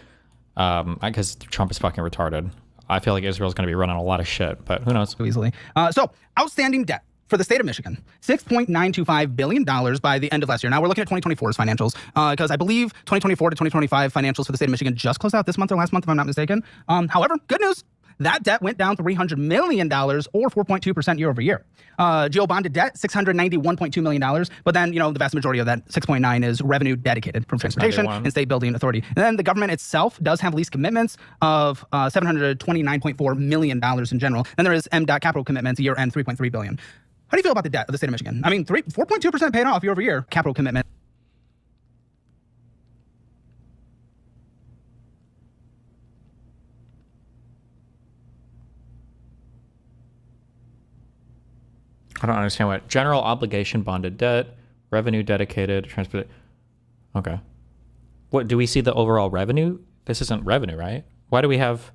Speaker 1: because Trump is fucking retarded. I feel like Israel's going to be running a lot of shit, but who knows?
Speaker 5: Easily. So, outstanding debt for the state of Michigan, $6.925 billion by the end of last year. Now, we're looking at 2024's financials because I believe 2024 to 2025 financials for the state of Michigan just closed out this month or last month, if I'm not mistaken. However, good news. That debt went down $300 million or 4.2% year over year. GO bonded debt, $691.2 million. But then, the vast majority of that 6.9 is revenue dedicated from transportation and state building authority. And then the government itself does have lease commitments of $729.4 million in general. And there is MDOT capital commitments year end, $3.3 billion. How do you feel about the debt of the state of Michigan? I mean, 4.2% paid off year over year, capital commitment.
Speaker 1: I don't understand what. General obligation bonded debt, revenue dedicated, transport. Okay. What, do we see the overall revenue? This isn't revenue, right? Why do we have...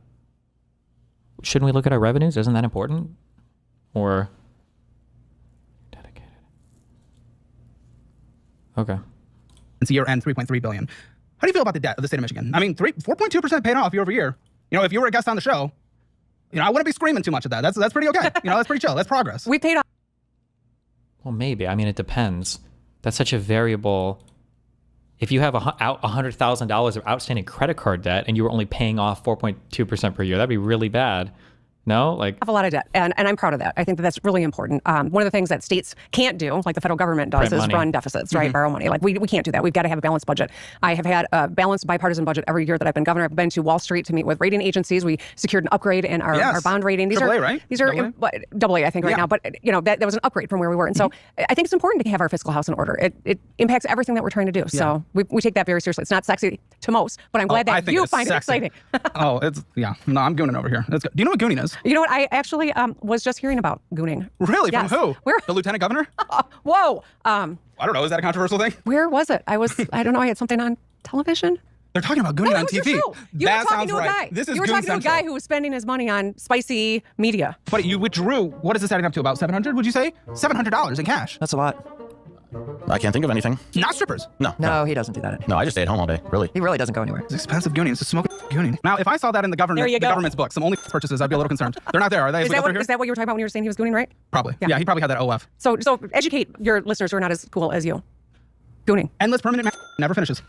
Speaker 1: Shouldn't we look at our revenues? Isn't that important? Or... Dedicated. Okay.
Speaker 5: It's year end, $3.3 billion. How do you feel about the debt of the state of Michigan? I mean, 4.2% paid off year over year. If you were a guest on the show, I wouldn't be screaming too much at that. That's pretty okay. That's pretty chill. That's progress.
Speaker 6: We paid off.
Speaker 1: Well, maybe. I mean, it depends. That's such a variable. If you have $100,000 of outstanding credit card debt and you were only paying off 4.2% per year, that'd be really bad. No,
Speaker 6: I have a lot of debt, and I'm proud of that. I think that's really important. One of the things that states can't do, like the federal government does, is run deficits, right? Borrow money. Like we can't do that. We've got to have a balanced budget. I have had a balanced bipartisan budget every year that I've been governor. I've been to Wall Street to meet with rating agencies. We secured an upgrade in our bond rating. These
Speaker 5: AAA,
Speaker 6: are
Speaker 5: right?
Speaker 6: These are double A, I think, right now. But that was an upgrade from where we were, and so I think it's important to have our fiscal house in order. It impacts everything that we're trying to do. So we take that very seriously. It's not sexy to most, but I'm glad that you find it exciting.
Speaker 5: No, I'm gooning over here. Let's go. Do you know what gooning is?
Speaker 6: You know what? I actually was just hearing about gooning.
Speaker 5: Really?
Speaker 6: Yes.
Speaker 5: From who?
Speaker 6: Where?
Speaker 5: The lieutenant governor?
Speaker 6: Whoa.
Speaker 5: I don't know. Is that a controversial thing?
Speaker 6: Where was it? I don't know. I had something on television.
Speaker 5: They're talking about gooning on TV.
Speaker 6: You were talking to a guy.
Speaker 5: This is
Speaker 6: you were talking to a guy who was spending his money on spicy media.
Speaker 5: But you withdrew. What is this adding up to? About $700? Would you say $700 in cash?
Speaker 11: That's a lot. I can't think of anything.
Speaker 5: Not strippers.
Speaker 11: No, he doesn't do that. No, I just stay at home all day. Really. He really doesn't go anywhere.
Speaker 5: It's expensive gooning. It's a smoke gooning. Now, if I saw that in the government's book, some only purchases, I'd be a little concerned. They're not there, are they?
Speaker 6: Is that what you were talking about when you were saying he was gooning, right?
Speaker 5: Probably. Yeah, he probably had that OF.
Speaker 6: So educate your listeners who are not as cool as you. Gooning.
Speaker 5: Endless permanent never finishes.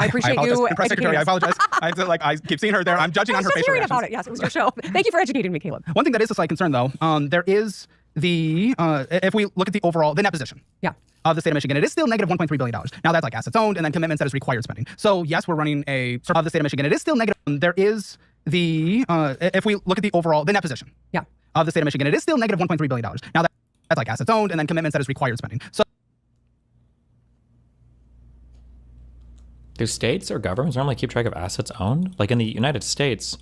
Speaker 6: I appreciate you.
Speaker 5: Press secretary, I apologize. I keep seeing her there. I'm judging on her facial reactions.
Speaker 6: About it. Yes, it was your show. Thank you for educating me, Caleb.
Speaker 5: One thing that is a slight concern, though, there is if we look at the net position of the state of Michigan, it is still negative $1.3 billion. Now, that's like assets owned and then commitments that is required spending. So, yes, we're running of the state of Michigan. It is still negative. There is if we look at the net position of the state of Michigan, it is still negative $1.3 billion. Now that's like assets owned and then commitments that is required spending. So
Speaker 1: do states or governments normally keep track of assets owned? Like in the United States,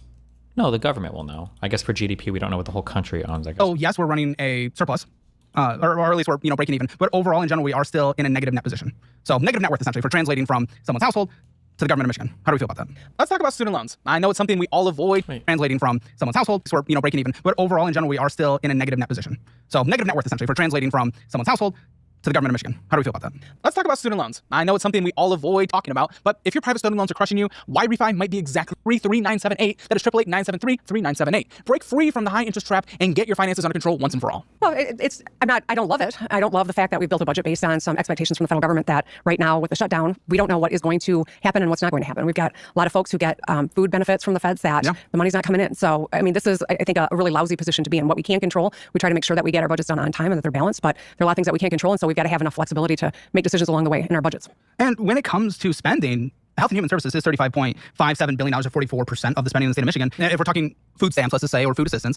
Speaker 1: no, the government will know. I guess for GDP, we don't know what the whole country owns, I guess.
Speaker 5: Oh, yes, we're running a surplus. Or at least we're breaking even. But overall, in general, we are still in a negative net position. So negative net worth, essentially, for translating from someone's household to the government of Michigan. How do we feel about that? Let's talk about student loans. I know it's something we all avoid translating from someone's household. So we're breaking even. But overall, in general, we are still in a negative net position. So negative net worth, essentially, for translating from someone's household to the government of Michigan. How do we feel about that? Let's talk about student loans. I know it's something we all avoid talking about, but if your private student loans are crushing you, why refi might be exactly 33978. That is 888-973-3978. Break free from the high interest trap and get your finances under control once and for all.
Speaker 6: Well, I don't love it. I don't love the fact that we built a budget based on some expectations from the federal government that right now with the shutdown, we don't know what is going to happen and what's not going to happen. We've got a lot of folks who get food benefits from the feds that the money's not coming in. So, I mean, this is, I think, a really lousy position to be in. What we can control, we try to make sure that we get our budgets done on time and that they're balanced, but there are a lot of things that we can't control, and so we've got to have enough flexibility to make decisions along the way in our budgets.
Speaker 5: And when it comes to spending, Health and Human Services is $35.57 billion, or 44% of the spending in the state of Michigan. And if we're talking food stamps, let's just say, or food assistance,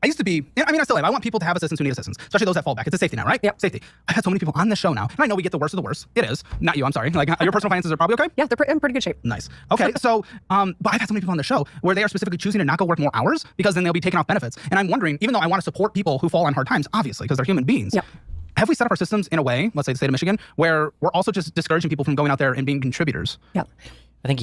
Speaker 5: I used to be, I still am. I want people to have assistance who need assistance, especially those that fall back. It's a safety net, right?
Speaker 6: Yep.
Speaker 5: Safety. I've had so many people on this show now, and I know we get the worst of the worst. It is. Not you, I'm sorry. Like, your personal finances are probably okay?
Speaker 6: Yeah, they're in pretty good shape.
Speaker 5: Nice. Okay, so, but I've had so many people on the show where they are specifically choosing to not go work more hours because then they'll be taking off benefits. And I'm wondering, even though I want to support people who fall on hard times, obviously, because they're human beings, have we set up our systems in a way, let's say the state of Michigan, where we're also just discouraging people from going out there and being contributors?
Speaker 6: Yeah.
Speaker 1: I think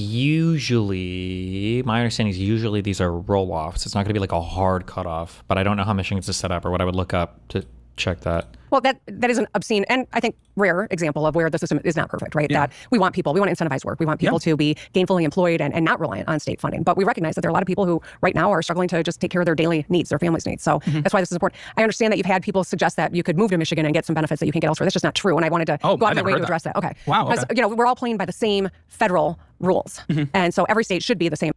Speaker 1: my understanding is usually these are roll-offs. It's not going to be like a hard cutoff, but I don't know how Michigan's is set up or what I would look up to check that.
Speaker 6: Well, that is an obscene and I think rare example of where the system is not perfect, right?
Speaker 5: Yeah.
Speaker 6: That we want to incentivize work. We want people to be gainfully employed and not reliant on state funding. But we recognize that there are a lot of people who right now are struggling to just take care of their daily needs, their family's needs. So that's why this is important. I understand that you've had people suggest that you could move to Michigan and get some benefits that you can get elsewhere. That's just not true. And I wanted to go out of my way to address that. Okay.
Speaker 5: Wow. Okay.
Speaker 6: Because, we're all playing by the same federal rules. And so every state should be the same.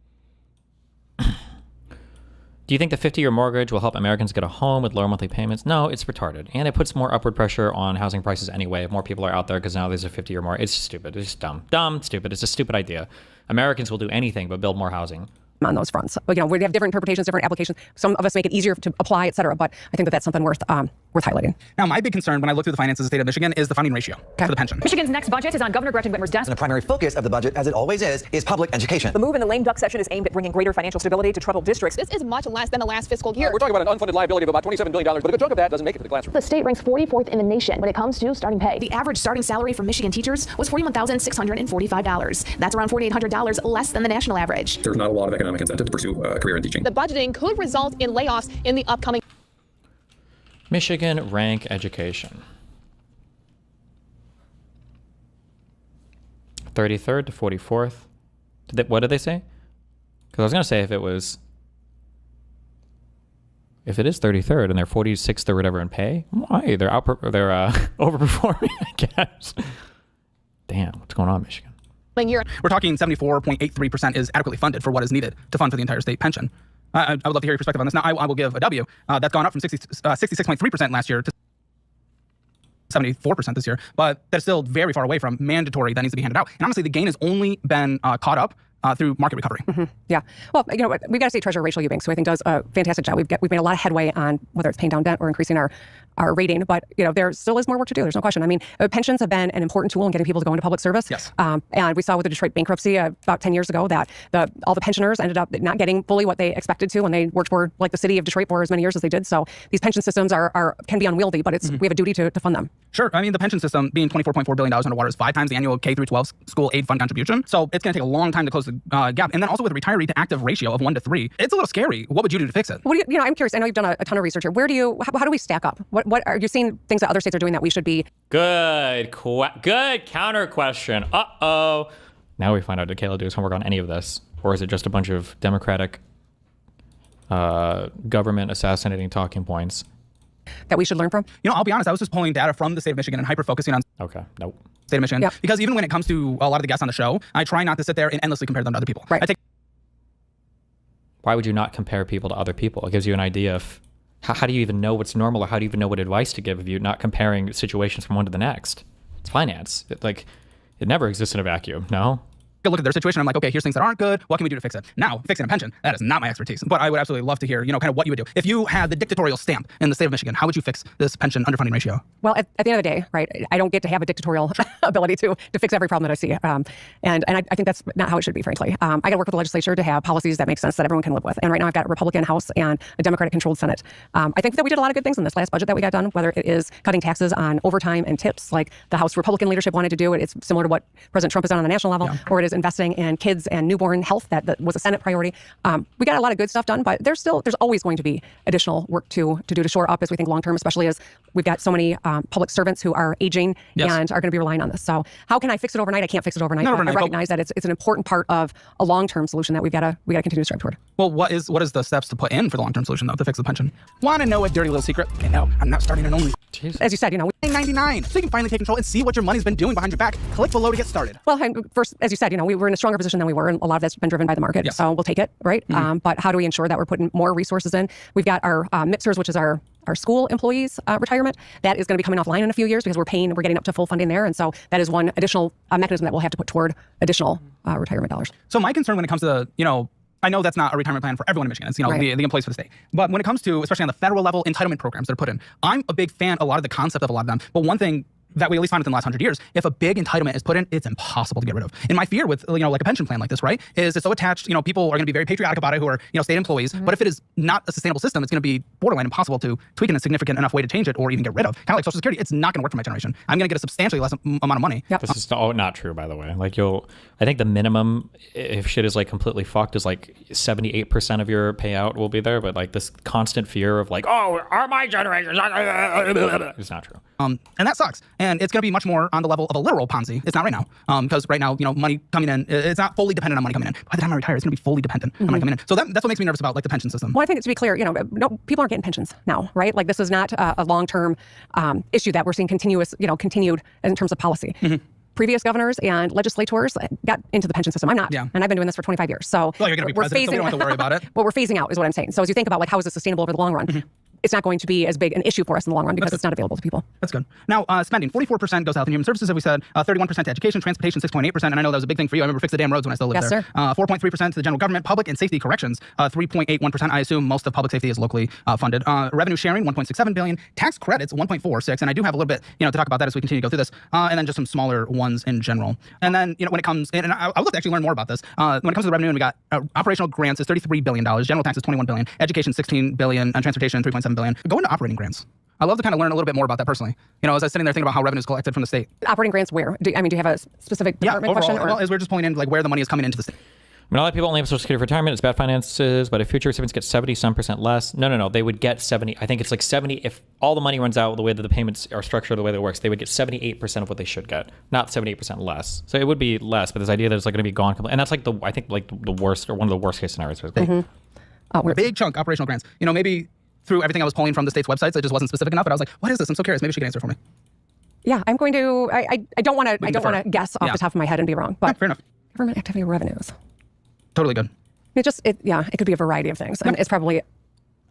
Speaker 1: Do you think the 50-year mortgage will help Americans get a home with lower monthly payments? No, it's retarded. And it puts more upward pressure on housing prices anyway if more people are out there because now there's a 50-year mortgage. It's stupid. It's just dumb. Dumb, stupid. It's a stupid idea. Americans will do anything but build more housing.
Speaker 6: On those fronts. We have different interpretations, different applications. Some of us make it easier to apply, et cetera, but I think that that's something worth highlighting.
Speaker 5: Now, my big concern when I look through the finances of the state of Michigan is the funding ratio for the pension.
Speaker 9: Michigan's next budget is on Governor Gretchen Whitmer's desk.
Speaker 11: And the primary focus of the budget, as it always is public education.
Speaker 9: The move in the lame duck session is aimed at bringing greater financial stability to troubled districts.
Speaker 4: This is much less than the last fiscal year.
Speaker 8: We're talking about an unfunded liability of about $27 billion, but a good chunk of that doesn't make it to the classroom.
Speaker 4: The state ranks 44th in the nation when it comes to starting pay.
Speaker 12: The average starting salary for Michigan teachers was $41,645. That's around $4,800 less than the national average.
Speaker 8: There's not a lot of economic incentive to pursue a career in teaching.
Speaker 4: The budgeting could result in layoffs in the upcoming.
Speaker 1: Michigan rank education. 33rd to 44th. What did they say? Because I was going to say if it is 33rd and they're 46th or whatever in pay, why? They're overperforming, I guess. Damn, what's going on, Michigan?
Speaker 5: We're talking 74.83% is adequately funded for what is needed to fund for the entire state pension. I would love to hear your perspective on this. Now, I will give a W. That's gone up from 66.3% last year to 74% this year, but that's still very far away from mandatory that needs to be handed out. And honestly, the gain has only been caught up through market recovery.
Speaker 6: Yeah. Well, we've got a state treasurer, Rachel Eubanks, who I think does a fantastic job. We've made a lot of headway on whether it's paying down debt or increasing our rating, but there still is more work to do. There's no question. I mean, pensions have been an important tool in getting people to go into public service.
Speaker 5: Yes.
Speaker 6: And we saw with the Detroit bankruptcy about 10 years ago that all the pensioners ended up not getting fully what they expected to when they worked for like the city of Detroit for as many years as they did. So these pension systems can be unwieldy, but we have a duty to fund them.
Speaker 5: Sure. I mean, the pension system being $24.4 billion underwater is 5 times the annual K through 12 school aid fund contribution. So it's going to take a long time to close the gap. And then also with a retiree to active ratio of 1 to 3, it's a little scary. What would you do to fix it?
Speaker 6: What do I'm curious. I know you've done a ton of research here. How do we stack up? What are you seeing things that other states are doing that we should be?
Speaker 1: Good counter question. Uh-oh. Now we find out, did Kayla do his homework on any of this? Or is it just a bunch of Democratic government assassinating talking points
Speaker 6: that we should learn from?
Speaker 5: I'll be honest, I was just pulling data from the state of Michigan and hyper-focusing on
Speaker 1: Okay, nope.
Speaker 5: state of Michigan. Because even when it comes to a lot of the guests on the show, I try not to sit there and endlessly compare them to other people.
Speaker 6: Right.
Speaker 1: Why would you not compare people to other people? It gives you an idea of how do you even know what's normal, or how do you even know what advice to give if you're not comparing situations from one to the next? It's finance. It never exists in a vacuum, no?
Speaker 5: look at their situation. I'm like, okay, here's things that aren't good. What can we do to fix it? Now, fixing a pension, that is not my expertise. But I would absolutely love to hear, kind of what you would do. If you had the dictatorial stamp in the state of Michigan, how would you fix this pension underfunding ratio?
Speaker 6: Well, at the end of the day, right, I don't get to have a dictatorial ability to fix every problem that I see. And I think that's not how it should be, frankly. I got to work with the legislature to have policies that make sense that everyone can live with. And right now I've got a Republican House and a Democratic-controlled Senate. I think that we did a lot of good things in this last budget that we got done, whether it is cutting taxes on overtime and tips, like the House Republican leadership wanted to do. It's similar to what President Trump has done on the national level, or it is investing in kids and newborn health that was a Senate priority. We got a lot of good stuff done, but there's always going to be additional work to do to shore up as we think long term, especially as we've got so many public servants who are aging and are going to be relying on this. So how can I fix it overnight? I can't fix it overnight. I recognize that it's an important part of a long term solution that we got to continue to strive toward.
Speaker 5: Well, what is the steps to put in for the long term solution though to fix the pension? Want to know a dirty little secret? Okay, no, I'm not starting an only.
Speaker 6: As you said,
Speaker 5: $9.99, so you can finally take control and see what your money's been doing behind your back. Click below to get started.
Speaker 6: Well, first, as you said, we were in a stronger position than we were, and a lot of that's been driven by the market. So we'll take it, right? But how do we ensure that we're putting more resources in? We've got our mixers, which is our school employees retirement. That is going to be coming offline in a few years because we're getting up to full funding there. And so that is one additional mechanism that we'll have to put toward additional retirement dollars.
Speaker 5: So my concern when it comes to, I know that's not a retirement plan for everyone in Michigan. It's, the employees for the state. But when it comes to, especially on the federal level, entitlement programs that are put in, I'm a big fan, a lot of the concept of a lot of them. But one thing that we at least found within the last 100 years, if a big entitlement is put in, it's impossible to get rid of. And my fear with, like a pension plan like this, right, is it's so attached, people are going to be very patriotic about it who are, state employees. But if it is not a sustainable system, it's going to be borderline impossible to tweak in a significant enough way to change it or even get rid of. Kind of like Social Security, it's not going to work for my generation. I'm going to get a substantially less amount of money.
Speaker 1: This is not true, by the way. I think the minimum, if shit is completely fucked, is 78% of your payout will be there. But this constant fear of are my generation? It's not true.
Speaker 5: And that sucks. And it's going to be much more on the level of a literal Ponzi. It's not right now. Because right now, money coming in, it's not fully dependent on money coming in. By the time I retire, it's going to be fully dependent on money coming in. So that's what makes me nervous about the pension system.
Speaker 6: Well, I think to be clear, no, people aren't getting pensions now, right? This is not a long-term issue that we're seeing continued in terms of policy. Previous governors and legislators got into the pension system. I'm not. And I've been doing this for 25 years. So
Speaker 5: you're going to be president, so we don't have to worry about it.
Speaker 6: What we're phasing out is what I'm saying. So as you think about how is it sustainable over the long run, it's not going to be as big an issue for us in the long run because it's not available to people.
Speaker 5: That's good. Now, spending, 44% goes to health and human services, as we said, 31% to education, transportation, 6.8%, and I know that was a big thing for you. I remember fix the damn roads when I still lived there. 4.3% to the general government, public and safety corrections, 3.81%. I assume most of public safety is locally funded. Revenue sharing, 1.67 billion. Tax credits, 1.46, and I do have a little bit, to talk about that as we continue to go through this, and then just some smaller ones in general. And then, when it comes, and I would love to actually learn more about this. When it comes to the revenue, we got operational grants is $33 billion, general taxes $21 billion, education $16 billion, and transportation $3.7 billion. Go into operating grants. I love to kind of learn a little bit more about that personally. As I was sitting there thinking about how revenue is collected from the state.
Speaker 6: Operating grants where? Do you have a specific department question?
Speaker 5: Well, as we're just pulling in where the money is coming into the state.
Speaker 1: A lot of people only have Social Security for retirement. It's bad finances, but if future recipients get 70% less, no, they would get 70. I think it's 70. If all the money runs out the way that the payments are structured, the way that it works, they would get 78% of what they should get, not 78% less. So it would be less, but this idea that it's going to be gone completely, and that's the worst or one of the worst case scenarios.
Speaker 5: A big chunk operational grants. Maybe through everything I was pulling from the state's websites, it just wasn't specific enough. But I was like, what is this? I'm so curious. Maybe she can answer for me.
Speaker 6: Yeah, I'm going to. I don't want to guess off the top of my head and be wrong. But
Speaker 5: fair enough.
Speaker 6: Government activity revenues.
Speaker 5: Totally good.
Speaker 6: It could be a variety of things. It's probably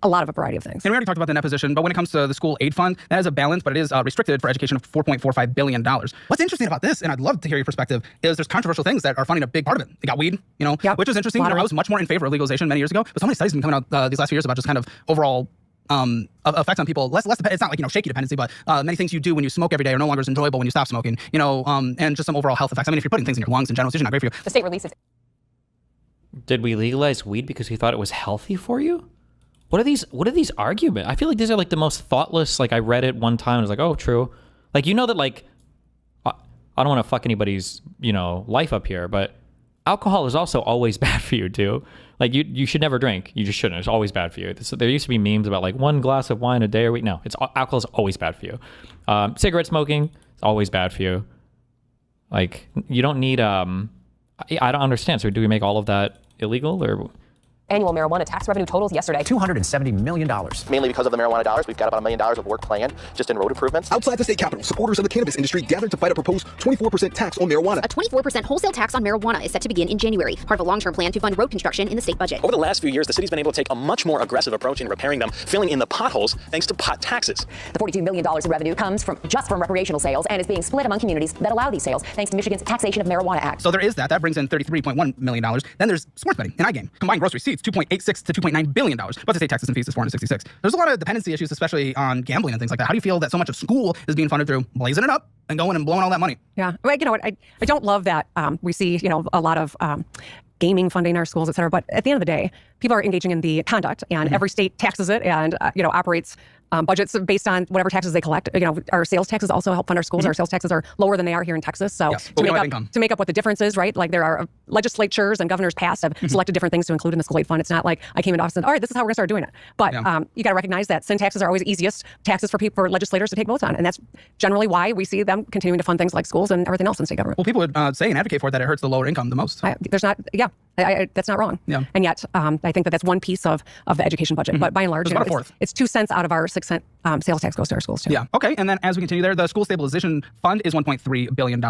Speaker 6: a lot of a variety of things.
Speaker 5: And we already talked about the net position, but when it comes to the school aid fund, that is a balance, but it is restricted for education of $4.45 billion. What's interesting about this, and I'd love to hear your perspective, is there's controversial things that are funding a big part of it. They got weed, which is interesting. I was much more in favor of legalization many years ago, but so many studies have been coming out these last few years about just kind of overall effects on people. Less it's not shaky dependency, but many things you do when you smoke every day are no longer as enjoyable when you stop smoking, and just some overall health effects. I mean, if you're putting things in your lungs in general, it's usually not great for you.
Speaker 6: The state releases.
Speaker 1: Did we legalize weed because we thought it was healthy for you? What are these arguments? I feel like these are the most thoughtless. I read it one time and I was like, oh, true. I don't want to fuck anybody's, life up here, but alcohol is also always bad for you too. You should never drink. You just shouldn't. It's always bad for you. There used to be memes about one glass of wine a day or week. No, alcohol is always bad for you. Cigarette smoking is always bad for you. You don't need, I don't understand. So do we make all of that illegal or?
Speaker 9: Annual marijuana tax revenue totals yesterday.
Speaker 11: $270 million.
Speaker 13: Mainly because of the marijuana dollars, we've got about $1 million of work planned just in road improvements.
Speaker 14: Outside the state capitol, supporters of the cannabis industry gathered to fight a proposed 24% tax on marijuana.
Speaker 15: A 24% wholesale tax on marijuana is set to begin in January, part of a long-term plan to fund road construction in the state budget.
Speaker 16: Over the last few years, the city's been able to take a much more aggressive approach in repairing them, filling in the potholes thanks to pot taxes.
Speaker 9: The $42 million in revenue comes just from recreational sales and is being split among communities that allow these sales thanks to Michigan's Taxation of Marijuana Act.
Speaker 5: So there is that. That brings in $33.1 million. Then there's sports betting and iGame. Combined gross receipts, $2.86 to $2.9 billion. But the state taxes and fees is $466. There's a lot of dependency issues, especially on gambling and things like that. How do you feel that so much of school is being funded through blazing it up and going and blowing all that money?
Speaker 6: Yeah. Well, you know what? I don't love that we see, a lot of gaming funding our schools, et cetera. But at the end of the day, people are engaging in the conduct, and every state taxes it and, operates budgets based on whatever taxes they collect. Our sales taxes also help fund our schools. Our sales taxes are lower than they are here in Texas. So
Speaker 5: yes,
Speaker 6: to make up what the difference is, right? Like there are legislatures and governors past have selected different things to include in the school aid fund. It's not like I came into office and, all right, this is how we're going to start doing it. But you got to recognize that sin taxes are always easiest taxes for legislators to take votes on. And that's generally why we see them continuing to fund things like schools and everything else in state government.
Speaker 5: Well, people would say and advocate for it that it hurts the lower income the most.
Speaker 6: That's not wrong.
Speaker 5: Yeah.
Speaker 6: And yet, I think that's one piece of the education budget. But by and large, it's 2 cents out of our 6 cent sales tax goes to our schools too.
Speaker 5: Yeah. Okay. And then as we continue there, the school stabilization fund is $1.3 billion.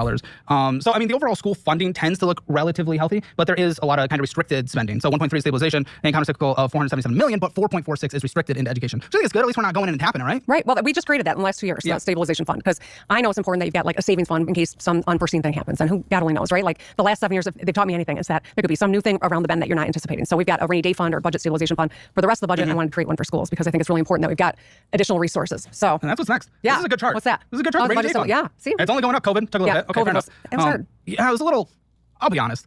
Speaker 5: So, the overall school funding tends to look relatively healthy, but there is a lot of kind of restricted spending. So 1.3 stabilization and countercyclical of $477 million, but 4.46 is restricted into education. So I think it's good. At least we're not going in and tapping it, right?
Speaker 6: Right. Well, we just created that in the last 2 years, the stabilization fund, because I know it's important that you've got like a savings fund in case some unforeseen thing happens. And who God only knows, right? Like the last 7 years, if they've taught me anything, is that there could be some new thing around the bend that you're not anticipating. So we've got a rainy day fund or budget stabilization fund for the rest of the budget. And I wanted to create one for schools because I think it's really important that we've got additional resources. So
Speaker 5: and that's what's next.
Speaker 6: Yeah.
Speaker 5: This is a good chart.
Speaker 6: What's that?
Speaker 5: This is a good chart.
Speaker 6: The budget
Speaker 5: fund.
Speaker 6: Yeah. See,
Speaker 5: it's only going up. COVID took a little bit. Okay, fair enough.
Speaker 6: It was hard.
Speaker 5: Yeah, I was a little. I'll be honest.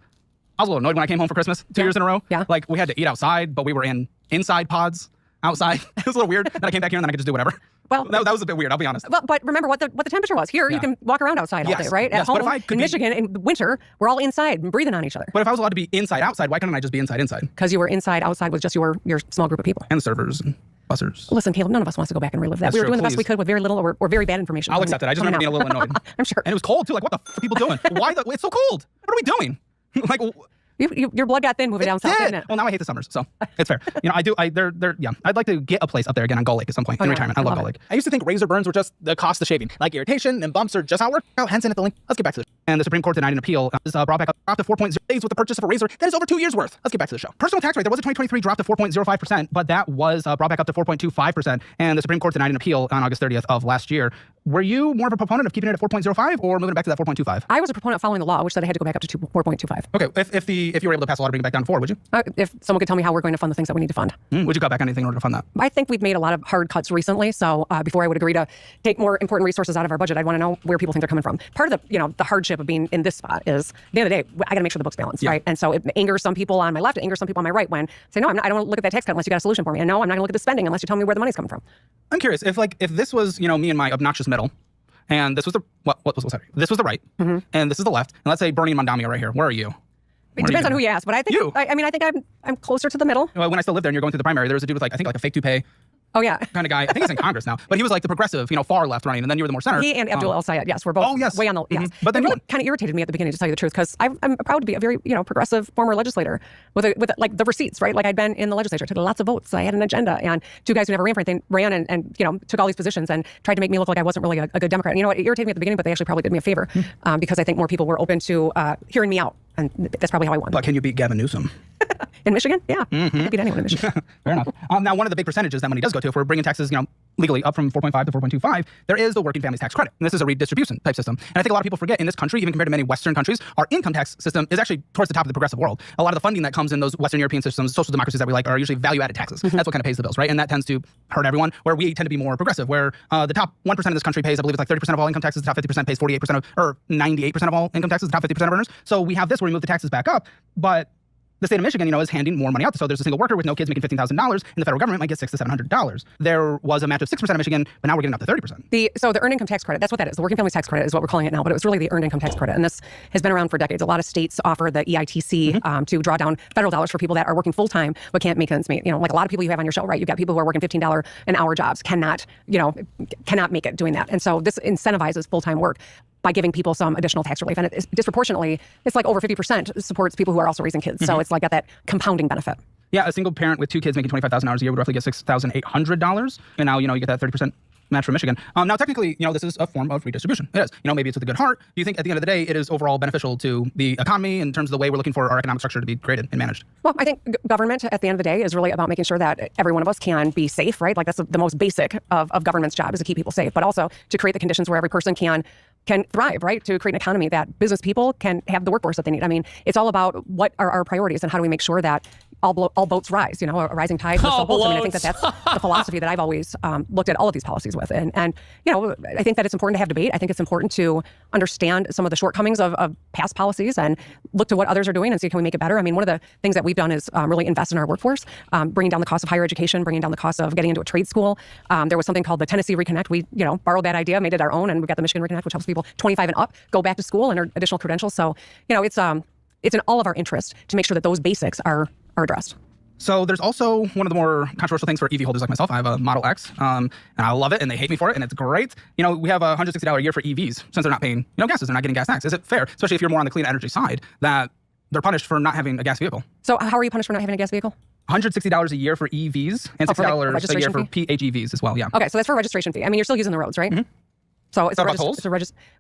Speaker 5: I was a little annoyed when I came home for Christmas 2 years in a row.
Speaker 6: Yeah.
Speaker 5: Like we had to eat outside, but we were in inside pods outside. It was a little weird. Then I came back here and then I could just do whatever. Well, that was a bit weird. I'll be honest.
Speaker 6: But remember what the temperature was. Here, you can walk around outside all day, right? At home in Michigan in winter, we're all inside and breathing on each other.
Speaker 5: But if I was allowed to be inside outside, why couldn't I just be inside?
Speaker 6: Because you were inside outside with just your small group of people
Speaker 5: and the servers and bussers.
Speaker 6: Listen, Caleb, none of us wants to go back and relive that.
Speaker 5: That's
Speaker 6: we were
Speaker 5: true,
Speaker 6: doing the best we could with very little or very bad information.
Speaker 5: I'll accept it. I just remember being a little annoyed.
Speaker 6: I'm sure.
Speaker 5: And it was cold too. Like, what the f are people doing? Why? It's so cold. What are we doing? Like.
Speaker 6: Your blood got thin moving down south, didn't it?
Speaker 5: Well, now I hate the summers, so it's fair. I'd like to get a place up there again on Gull Lake at some point in retirement. I love Gull Lake. I used to think razor burns were just the cost of shaving. Like irritation and bumps are just how it works. Oh, hence at the link. Let's get back to this. And the Supreme Court denied an appeal. Is brought back up to 4.0 days with the purchase of a razor. That is over 2 years worth. Let's get back to the show. Personal tax rate. There was a 2023 drop to 4.05%, but that was brought back up to 4.25%. And the Supreme Court denied an appeal on August 30th of last year. Were you more of a proponent of keeping it at 4.05 or moving it back to that 4.25?
Speaker 6: I was a proponent following the law, which said I had to go back up to 4.25.
Speaker 5: Okay, if you were able to pass a law to bring it back down to 4, would you?
Speaker 6: If someone could tell me how we're going to fund the things that we need to fund.
Speaker 5: Would you cut back on anything in order to fund that?
Speaker 6: I think we've made a lot of hard cuts recently. So before I would agree to take more important resources out of our budget, I'd want to know where people think they're coming from. Part of the hardship of being in this spot is, at the end of the day, I got to make sure the book's balanced, right? And so it angers some people on my left, it angers some people on my right when say, no, I don't want to look at that tax cut unless you got a solution for me. And no, I'm not going to look at the spending unless you tell me where the money's coming from.
Speaker 5: I'm curious if this was me and my obnoxious middle. And this was the This was the right, and this is the left. And let's say Bernie and Mondamia right here. Where are you?
Speaker 6: It depends on who you ask, but I think I think I'm closer to the middle.
Speaker 5: Well, when I still lived there, and you're going through the primary, there was a dude with a fake toupee.
Speaker 6: Oh yeah,
Speaker 5: kind of guy. I think he's in Congress now, but he was like the progressive, far left running, and then you were the more center.
Speaker 6: He and Abdul El Sayed, yes, we're both way on the yes. But then it really kind of irritated me at the beginning, to tell you the truth, because I'm proud to be a very progressive former legislator with like the receipts, right? Like I'd been in the legislature, took lots of votes, I had an agenda, and two guys who never ran for anything ran and took all these positions and tried to make me look like I wasn't really a good Democrat. And you know what? It irritated me at the beginning, but they actually probably did me a favor because I think more people were open to hearing me out. And that's probably how I won.
Speaker 5: But can you beat Gavin Newsom?
Speaker 6: In Michigan? Yeah. I can beat anyone in Michigan.
Speaker 5: Fair enough. Now, one of the big percentages that money does go to, if we're bringing taxes, legally up from 4.5 to 4.25, there is the working families tax credit. And this is a redistribution type system. And I think a lot of people forget in this country, even compared to many Western countries, our income tax system is actually towards the top of the progressive world. A lot of the funding that comes in those Western European systems, social democracies that we like, are usually value-added taxes. That's what kind of pays the bills, right? And that tends to hurt everyone, where we tend to be more progressive, where the top 1% of this country pays, I believe it's like 30% of all income taxes, the top 50% pays 48% or 98% of all income taxes, the top 50% of earners. So we have this where we move the taxes back up, but the state of Michigan, is handing more money out. So there's a single worker with no kids making $15,000, and the federal government might get $600 to $700. There was a match of 6% of Michigan, but now we're getting up to 30%.
Speaker 6: So the earned income tax credit, that's what that is. The working families tax credit is what we're calling it now, but it was really the earned income tax credit. And this has been around for decades. A lot of states offer the EITC to draw down federal dollars for people that are working full time but can't make ends meet. Like a lot of people you have on your show, right? You've got people who are working $15 an hour jobs, cannot make it doing that. And so this incentivizes full time work by giving people some additional tax relief. And it's disproportionately, it's like over 50% supports people who are also raising kids. So it's like got that compounding benefit.
Speaker 5: Yeah, a single parent with 2 kids making $25,000 a year would roughly get $6,800. And now, you get that 30% match from Michigan. Now, technically, this is a form of redistribution. It is. Maybe it's with a good heart. Do you think at the end of the day, it is overall beneficial to the economy in terms of the way we're looking for our economic structure to be created and managed?
Speaker 6: Well, I think government at the end of the day is really about making sure that every one of us can be safe, right? Like that's the most basic of government's job is to keep people safe, but also to create the conditions where every person can thrive, right? To create an economy that business people can have the workforce that they need. I mean, it's all about what are our priorities and how do we make sure that all boats rise, a rising tide lifts all boats. I mean, I think that's the philosophy that I've always looked at all of these policies with. And I think that it's important to have debate. I think it's important to understand some of the shortcomings of past policies and look to what others are doing and see can we make it better. I mean, one of the things that we've done is really invest in our workforce, bringing down the cost of higher education, bringing down the cost of getting into a trade school. There was something called the Tennessee Reconnect. We, borrowed that idea, made it our own, and we got the Michigan Reconnect, which helps people 25 and up go back to school and earn additional credentials. So, it's in all of our interest to make sure that those basics are addressed.
Speaker 5: So there's also one of the more controversial things for EV holders like myself. I have a Model X, and I love it, and they hate me for it, and it's great. We have $160 a year for EVs since they're not paying, gases. They're not getting gas tax. Is it fair, especially if you're more on the clean energy side, that they're punished for not having a gas vehicle?
Speaker 6: So how are you punished for not having a gas vehicle?
Speaker 5: $160 a year for EVs and $60 a year for PHEVs as well. Yeah.
Speaker 6: Okay, so that's for a registration fee. I mean, you're still using the roads, right? Mm-hmm. So it's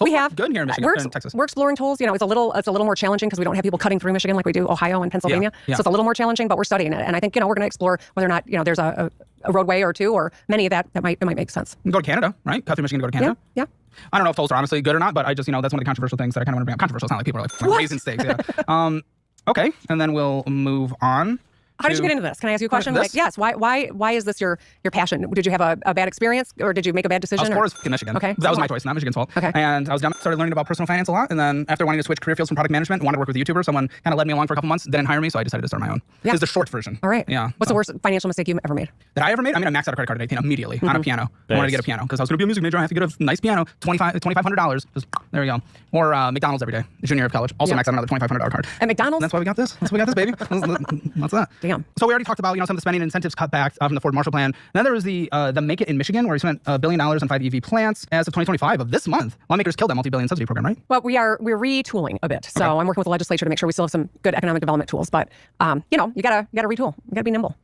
Speaker 6: we have
Speaker 5: good here in Michigan and Texas.
Speaker 6: We're exploring tools. It's a little more challenging because we don't have people cutting through Michigan like we do Ohio and Pennsylvania.
Speaker 5: Yeah.
Speaker 6: So it's a little more challenging, but we're studying it. And I think we're going to explore whether or not there's a roadway or two or many that might make sense.
Speaker 5: You can go to Canada, right? Cut through Michigan to go to Canada.
Speaker 6: Yeah.
Speaker 5: I don't know if tolls are honestly good or not, but I just that's one of the controversial things that I kind of want to bring up. Controversial sound like people are like raising stakes. Yeah. Okay, and then we'll move on.
Speaker 6: How did you get into this? Can I ask you a question? Yes. Why is this your passion? Did you have a bad experience, or did you make a bad decision?
Speaker 5: I was poor as Michigan.
Speaker 6: Okay.
Speaker 5: That was my choice, not Michigan's fault.
Speaker 6: Okay.
Speaker 5: And I was down, started learning about personal finance a lot, and then after wanting to switch career fields from product management, wanted to work with a YouTuber. Someone kind of led me along for a couple months, didn't hire me, so I decided to start my own. Yeah. This is the short version.
Speaker 6: All right.
Speaker 5: Yeah.
Speaker 6: What's the worst financial mistake you ever made?
Speaker 5: That I ever made? I maxed out a credit card at 18 immediately on a piano. I wanted to get a piano because I was going to be a music major. I have to get a nice piano, $2,500. Just, there we go. Or McDonald's every day, junior year of college. Also maxed out another $2,500 card.
Speaker 6: At McDonald's?
Speaker 5: That's why we got this. That's why we got this, baby. What's that?
Speaker 6: Damn.
Speaker 5: So we already talked about some of the spending incentives cut back from the Ford Marshall Plan. And then there was the Make It in Michigan, where we spent $1 billion on 5 EV plants as of 2025 of this month. Lawmakers killed that multi-billion subsidy program, right?
Speaker 6: Well, we're retooling a bit. So I'm working with the legislature to make sure we still have some good economic development tools. But you gotta retool. You gotta be nimble.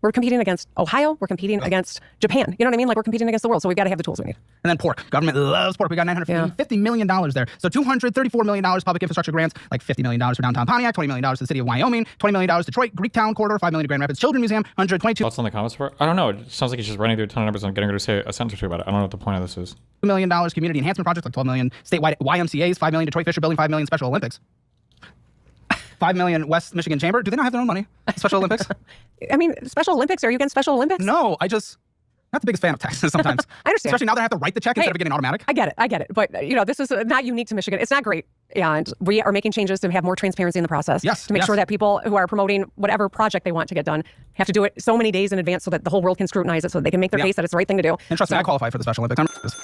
Speaker 6: We're competing against Ohio. We're competing against Japan. You know what I mean? Like we're competing against the world. So we've got to have the tools we need.
Speaker 5: And then pork. Government loves pork. We got $950 million there. So $234 million public infrastructure grants, like $50 million for downtown Pontiac, $20 million to the city of Wyoming, $20 million Detroit, Greektown corridor, $5 million to Grand Rapids Children's Museum, $122
Speaker 1: Thoughts on the comments for it? I don't know. It sounds like he's just running through a ton of numbers and getting her to say a sentence or two about it. I don't know what the point of this is.
Speaker 5: million community enhancement projects, like $12 million statewide YMCAs, $5 million Detroit Fisher Building, $5 million Special Olympics. $5 million West Michigan Chamber. Do they not have their own money? Special Olympics?
Speaker 6: I mean, Special Olympics. Are you against Special Olympics?
Speaker 5: No, not the biggest fan of taxes sometimes.
Speaker 6: I understand.
Speaker 5: Especially now that I have to write the check instead of getting automatic.
Speaker 6: I get it. But, this is not unique to Michigan. It's not great. And we are making changes to have more transparency in the process.
Speaker 5: Yes.
Speaker 6: To make sure that people who are promoting whatever project they want to get done have to do it so many days in advance so that the whole world can scrutinize it so that they can make their case that it's the right thing to do.
Speaker 5: And trust me, I qualify for the Special Olympics.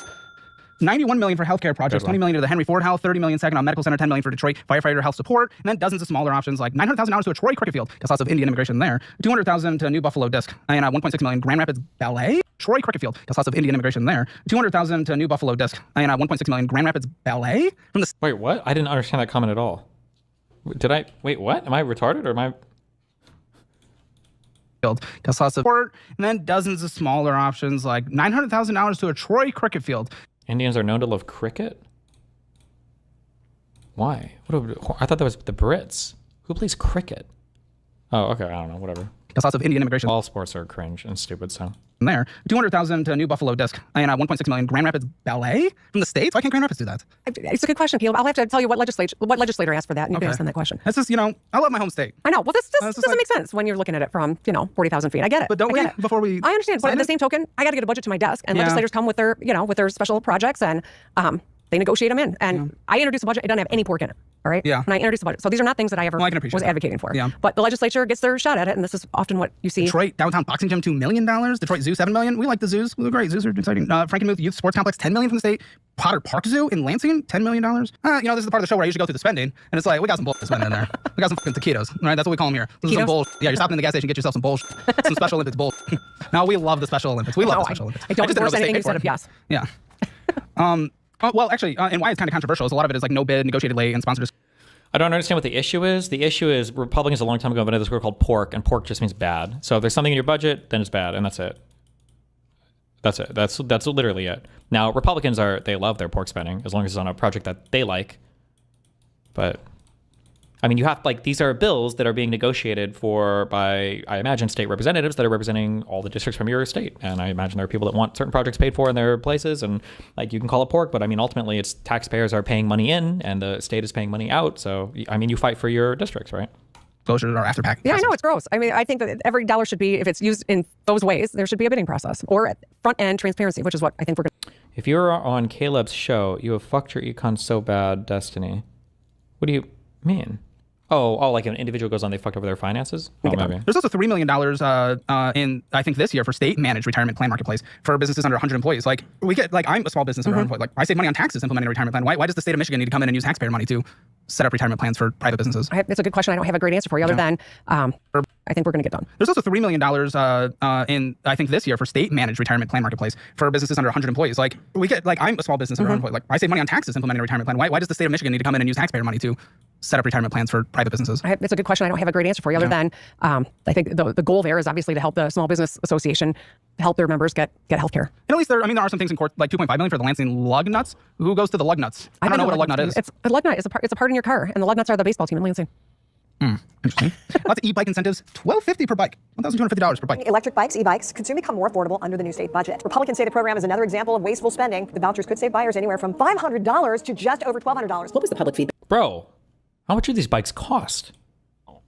Speaker 5: $91 million for healthcare projects, $20 million to the Henry Ford Health, $30 million Saginaw Medical Center, $10 million for Detroit firefighter health support, and then dozens of smaller options like $900,000 to a Troy cricket field, because lots of Indian immigration there, $200,000 to New Buffalo Disc, and $1.6 million Grand Rapids Ballet, Troy cricket field, because lots of Indian immigration there, $200,000 to New Buffalo Disc, and $1.6 million Grand Rapids Ballet from the.
Speaker 1: Wait, what? I didn't understand that comment at all. Wait, what? Am I retarded or am I?
Speaker 5: Because lots of support, and then dozens of smaller options like $900,000 to a Troy cricket field.
Speaker 1: Indians are known to love cricket? Why? I thought that was the Brits. Who plays cricket? Oh, okay. I don't know. Whatever.
Speaker 5: Because lots of Indian immigration.
Speaker 1: All sports are cringe and stupid, so.
Speaker 5: There. $200,000 to New Buffalo Disc, and $1.6 million Grand Rapids Ballet from the States. Why can't Grand Rapids do that?
Speaker 6: It's a good question, Caleb. I'll have to tell you what legislator asked for that, and you can ask them that question.
Speaker 5: This is, I love my home state.
Speaker 6: I know. Well, this doesn't make sense when you're looking at it from, 40,000 feet. I get it.
Speaker 5: But don't we, before we...
Speaker 6: I understand. But at the same token, I got to get a budget to my desk, and legislators come with their, with their special projects, and they negotiate them in. And I introduce a budget. It doesn't have any pork in it. All right.
Speaker 5: Yeah.
Speaker 6: And I introduced the budget. So these are not things that I ever was advocating for.
Speaker 5: Yeah.
Speaker 6: But the legislature gets their shot at it, and this is often what you see.
Speaker 5: Detroit downtown boxing gym, $2 million. Detroit Zoo, $7 million. We like the zoos. They're great. Zoos are exciting. Frankenmuth Youth Sports Complex, $10 million from the state. Potter Park Zoo in Lansing, $10 million. This is the part of the show where I usually go through the spending, and it's like we got some bullshit spending in there. We got some fucking taquitos. Right? That's what we call them here. This is some bullshit. Yeah, you're stopping in the gas station, get yourself some bullshit. Some Special Olympics bullshit. No, we love the Special Olympics. We love the Special Olympics.
Speaker 6: I don't endorse anything you said of yes.
Speaker 5: Yeah. Well, actually, and why it's kind of controversial is a lot of it is like no bid, negotiated late, and sponsored.
Speaker 1: I don't understand what the issue is. The issue is Republicans a long time ago invented this word called pork, and pork just means bad. So if there's something in your budget, then it's bad, and that's it. That's it. That's literally it. Now, Republicans they love their pork spending as long as it's on a project that they like. But I mean, you have these are bills that are being negotiated by, I imagine, state representatives that are representing all the districts from your state. And I imagine there are people that want certain projects paid for in their places. And you can call it pork, but I mean, ultimately it's taxpayers are paying money in and the state is paying money out. So, I mean, you fight for your districts, right?
Speaker 5: Closures or after pack.
Speaker 6: Yeah, I know, it's gross. I mean, I think that every dollar should be, if it's used in those ways, there should be a bidding process or front end transparency, which is what I think we're going to.
Speaker 1: If you're on Caleb's show, you have fucked your econ so bad, Destiny. What do you mean? Oh, like an individual goes on, they fucked over their finances? Oh, maybe.
Speaker 5: There's also $3 million in, I think, this year for state-managed retirement plan marketplace for businesses under 100 employees. I'm a small business under 100 employees. I save money on taxes implementing a retirement plan. Why does the state of Michigan need to come in and use taxpayer money to set up retirement plans for private businesses?
Speaker 6: It's a good question. I don't have a great answer for you other than I think we're going to get done.
Speaker 5: There's also $3 million in, I think, this year for state-managed retirement plan marketplace for businesses under 100 employees. I'm a small business under 100 employees. I save money on taxes implementing a retirement plan. Why does the state of Michigan need to come in and use taxpayer money to set up retirement plans for private businesses?
Speaker 6: It's a good question. I don't have a great answer for you other than I think the goal there is obviously to help the Small Business Association help their members get health care.
Speaker 5: And at least there are some things in court, like $2.5 million for the Lansing lug nuts. Who goes to the lug nuts? I don't know what a lug nut is.
Speaker 6: A lug nut is a part in your car, and the lug nuts are the baseball team in Lansing.
Speaker 5: Interesting. Lots of e-bike incentives, $1,250 per bike, $1,250 per bike.
Speaker 17: Electric bikes, e-bikes, could soon become more affordable under the new state budget. Republicans say the program is another example of wasteful spending. The vouchers could save buyers anywhere from $500 to just over $1,200.
Speaker 15: What was the public feedback?
Speaker 1: Bro, how much do these bikes cost?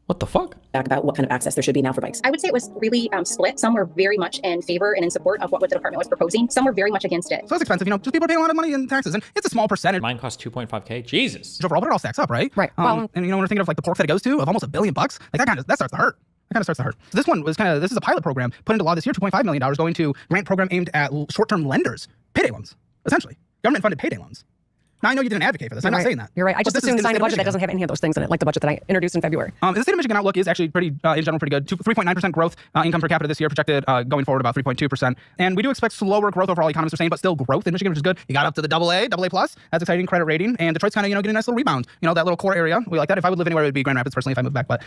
Speaker 1: What the fuck?
Speaker 15: About what kind of access there should be now for bikes. I would say it was really split. Some were very much in favor and in support of what the department was proposing. Some were very much against it.
Speaker 5: So it's expensive, just people are paying a lot of money in taxes, and it's a small percentage.
Speaker 1: Mine cost $2.5K. Jesus.
Speaker 5: Overall, but it all stacks up, right?
Speaker 6: Right.
Speaker 5: And when we're thinking of the pork that it goes to, of almost $1 billion, that starts to hurt. So this one was this is a pilot program put into law this year, $2.5 million going to grant program aimed at short-term lenders, payday loans, essentially, government-funded payday loans. Now, I know you didn't advocate for this. I'm not saying that.
Speaker 6: You're right. I just assumed sign a budget that doesn't have any of those things in it, like the budget that I introduced in February.
Speaker 5: The state of Michigan outlook is actually pretty, in general, pretty good. 3.9% growth income per capita this year, projected going forward about 3.2%. And we do expect slower growth overall, economists are saying, but still growth in Michigan, which is good. You got up to the AA plus. That's exciting credit rating. And Detroit's kind of, getting a nice little rebound. That little core area. We like that. If I would live anywhere, it would be Grand Rapids personally if I moved back. But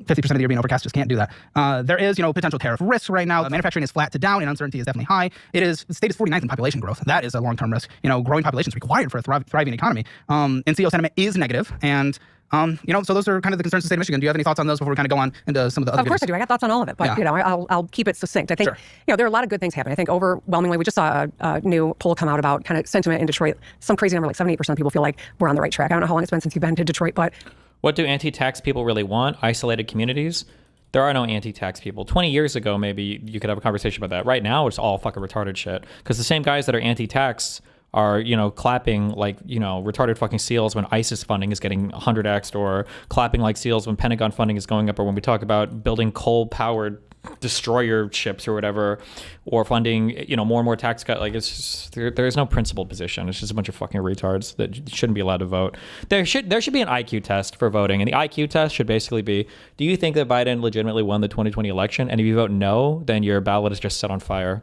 Speaker 5: 50% of the year being overcast, just can't do that. There is, potential tariff risk right now. Manufacturing is flat to down, and uncertainty is definitely high. The state is 49th in population growth. That is a long-term risk. Growing population is required for a thriving economy. NCO sentiment is negative, and so those are kind of the concerns of the state of Michigan. Do you have any thoughts on those before we kind of go on into some of the other?
Speaker 6: Of course I do. I got thoughts on all of it, but I'll keep it succinct. I think there are a lot of good things happening. I think overwhelmingly, we just saw a new poll come out about kind of sentiment in Detroit. Some crazy number, like 78% of people feel like we're on the right track. I don't know how long it's been since you've been to Detroit, but
Speaker 1: what do anti-tax people really want? Isolated communities? There are no anti-tax people. 20 years ago, maybe you could have a conversation about that. Right now, it's all fucking retarded shit. Because the same guys that are anti-tax are, clapping like, retarded fucking seals when ISIS funding is getting 100x'd, or clapping like seals when Pentagon funding is going up, or when we talk about building coal-powered destroyer ships or whatever, or funding, more and more tax cut. Like, it's just, there's no principled position. It's just a bunch of fucking retards that shouldn't be allowed to vote. There should be an IQ test for voting, and the IQ test should basically be, do you think that Biden legitimately won the 2020 election? And if you vote no, then your ballot is just set on fire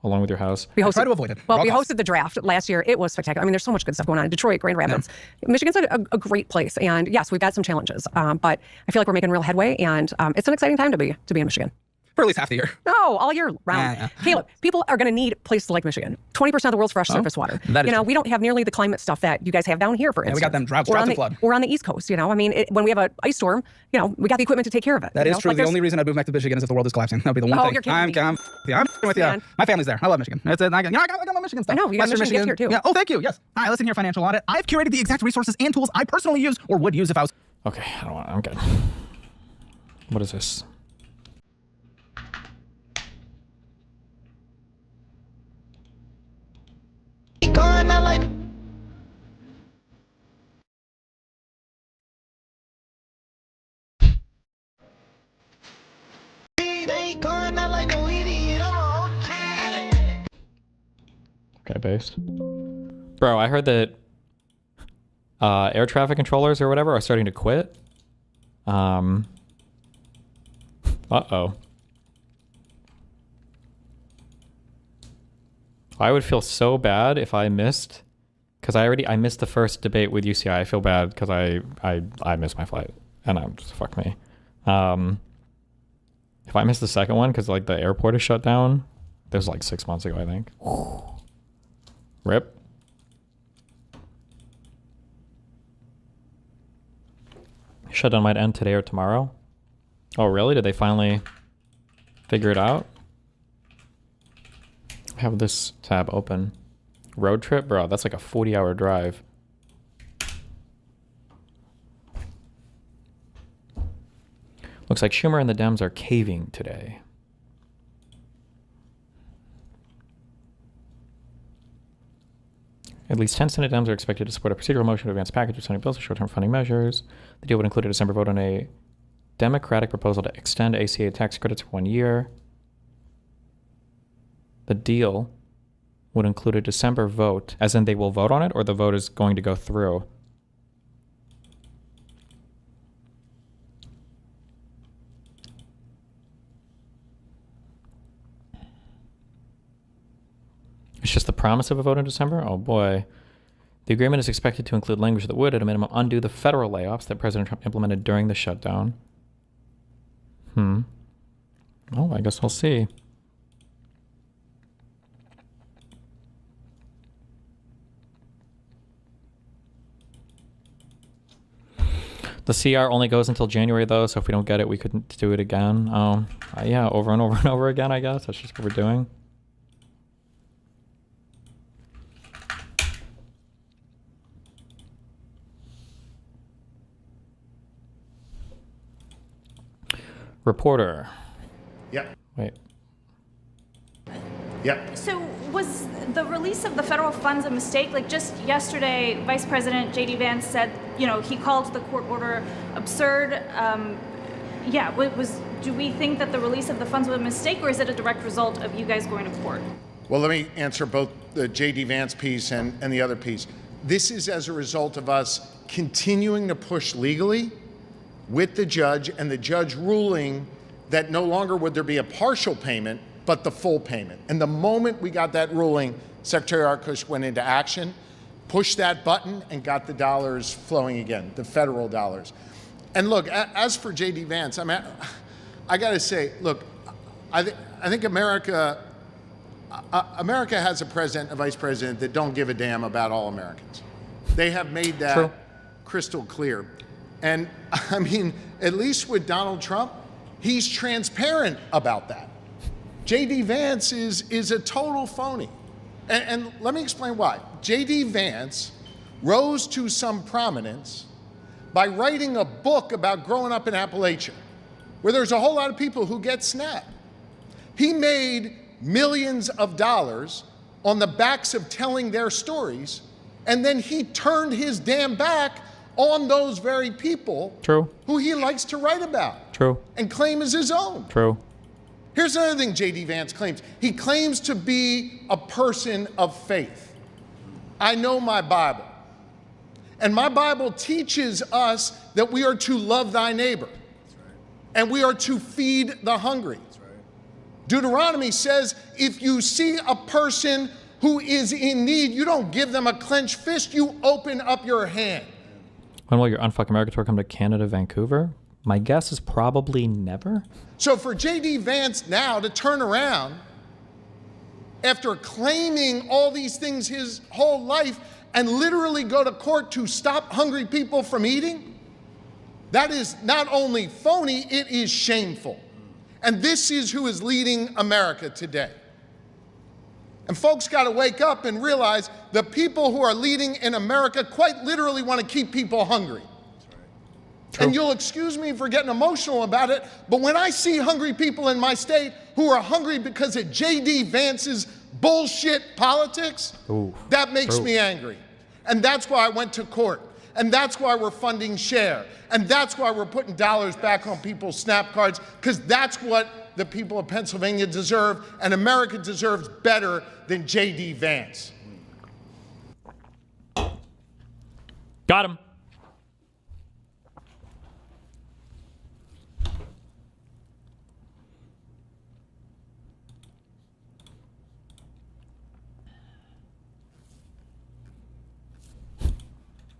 Speaker 1: along with your house.
Speaker 5: We try to avoid it.
Speaker 6: Well, we hosted the draft last year. It was spectacular. I mean, there's so much good stuff going on in Detroit, Grand Rapids. Yeah. Michigan's a great place, and yes, we've got some challenges, but I feel like we're making real headway, and it's an exciting time to be in Michigan.
Speaker 5: For at least half the year.
Speaker 6: No, all year round. Yeah. Caleb, people are going to need places like Michigan. 20% of the world's fresh surface water. We don't have nearly the climate stuff that you guys have down here, for instance.
Speaker 5: We got them droughts and flood.
Speaker 6: We're on the East Coast, when we have an ice storm, we got the equipment to take care of it.
Speaker 5: That is true. The only reason I'd move back to Michigan is if the world is collapsing. That would be the one thing.
Speaker 6: You're kidding me.
Speaker 5: I'm with you. My family's there. I love Michigan. I got my Michigan stuff.
Speaker 6: I know. You got Michigan here, too.
Speaker 5: Yeah. Oh, thank you. Yes. All right, listen here, Financial Audit. I've curated the exact resources and tools I personally use or would use if I was...
Speaker 1: Okay, I'm good. What is this? Okay, based. Bro, I heard that air traffic controllers or whatever are starting to quit. Uh-oh. I would feel so bad if I missed because I missed the first debate with UCI. I feel bad because I missed my flight, and I'm just fuck me. If I missed the second one because like the airport is shut down, this was like 6 months ago, I think. Rip. Shutdown might end today or tomorrow. Oh really? Did they finally figure it out? I have this tab open. Road trip, bro. That's like a 40-hour drive. Looks like Schumer and the Dems are caving today. At least 10 Senate Dems are expected to support a procedural motion to advance package of Senate bills for short-term funding measures. The deal would include a December vote on a Democratic proposal to extend ACA tax credits for 1 year. The deal would include a December vote, as in they will vote on it, or the vote is going to go through. It's just the promise of a vote in December? Oh boy. The agreement is expected to include language that would, at a minimum, undo the federal layoffs that President Trump implemented during the shutdown. Oh, I guess we'll see. The CR only goes until January, though, so if we don't get it, we couldn't do it again. Yeah, over and over and over again, I guess. That's just what we're doing. Reporter.
Speaker 18: Yep.
Speaker 1: Wait.
Speaker 18: Yep.
Speaker 19: So was the release of the federal funds a mistake? Like just yesterday, Vice President J.D. Vance said, you know, he called the court order absurd. Do we think that the release of the funds was a mistake, or is it a direct result of you guys going to court?
Speaker 18: Well, let me answer both the J.D. Vance piece and the other piece. This is as a result of us continuing to push legally with the judge, and the judge ruling that no longer would there be a partial payment, but the full payment. And the moment we got that ruling, Secretary Arkush went into action, pushed that button, and got the dollars flowing again, the federal dollars. And look, as for J.D. Vance, I mean, I got to say, look, I think America has a president, a vice president that don't give a damn about all Americans. They have made that crystal clear. And I mean, at least with Donald Trump, he's transparent about that. J.D. Vance is a total phony. And let me explain why. J.D. Vance rose to some prominence by writing a book about growing up in Appalachia, where there's a whole lot of people who get snapped. He made millions of dollars on the backs of telling their stories, and then he turned his damn back on those very people who he likes to write about and claim as his own. Here's another thing J.D. Vance claims. He claims to be a person of faith. I know my Bible. And my Bible teaches us that we are to love thy neighbor. And we are to feed the hungry. Deuteronomy says if you see a person who is in need, you don't give them a clenched fist, you open up your hand.
Speaker 1: When will your Unfuck America tour come to Canada, Vancouver? My guess is probably never.
Speaker 18: So for J.D. Vance now to turn around after claiming all these things his whole life and literally go to court to stop hungry people from eating, that is not only phony, it is shameful. And this is who is leading America today. And folks got to wake up and realize the people who are leading in America quite literally want to keep people hungry. And you'll excuse me for getting emotional about it, but when I see hungry people in my state who are hungry because of J.D. Vance's bullshit politics, that makes me angry. And that's why I went to court. And that's why we're funding SHARE. And that's why we're putting dollars back on people's SNAP cards, because that's what the people of Pennsylvania deserve, and America deserves better than J.D. Vance.
Speaker 1: Got him.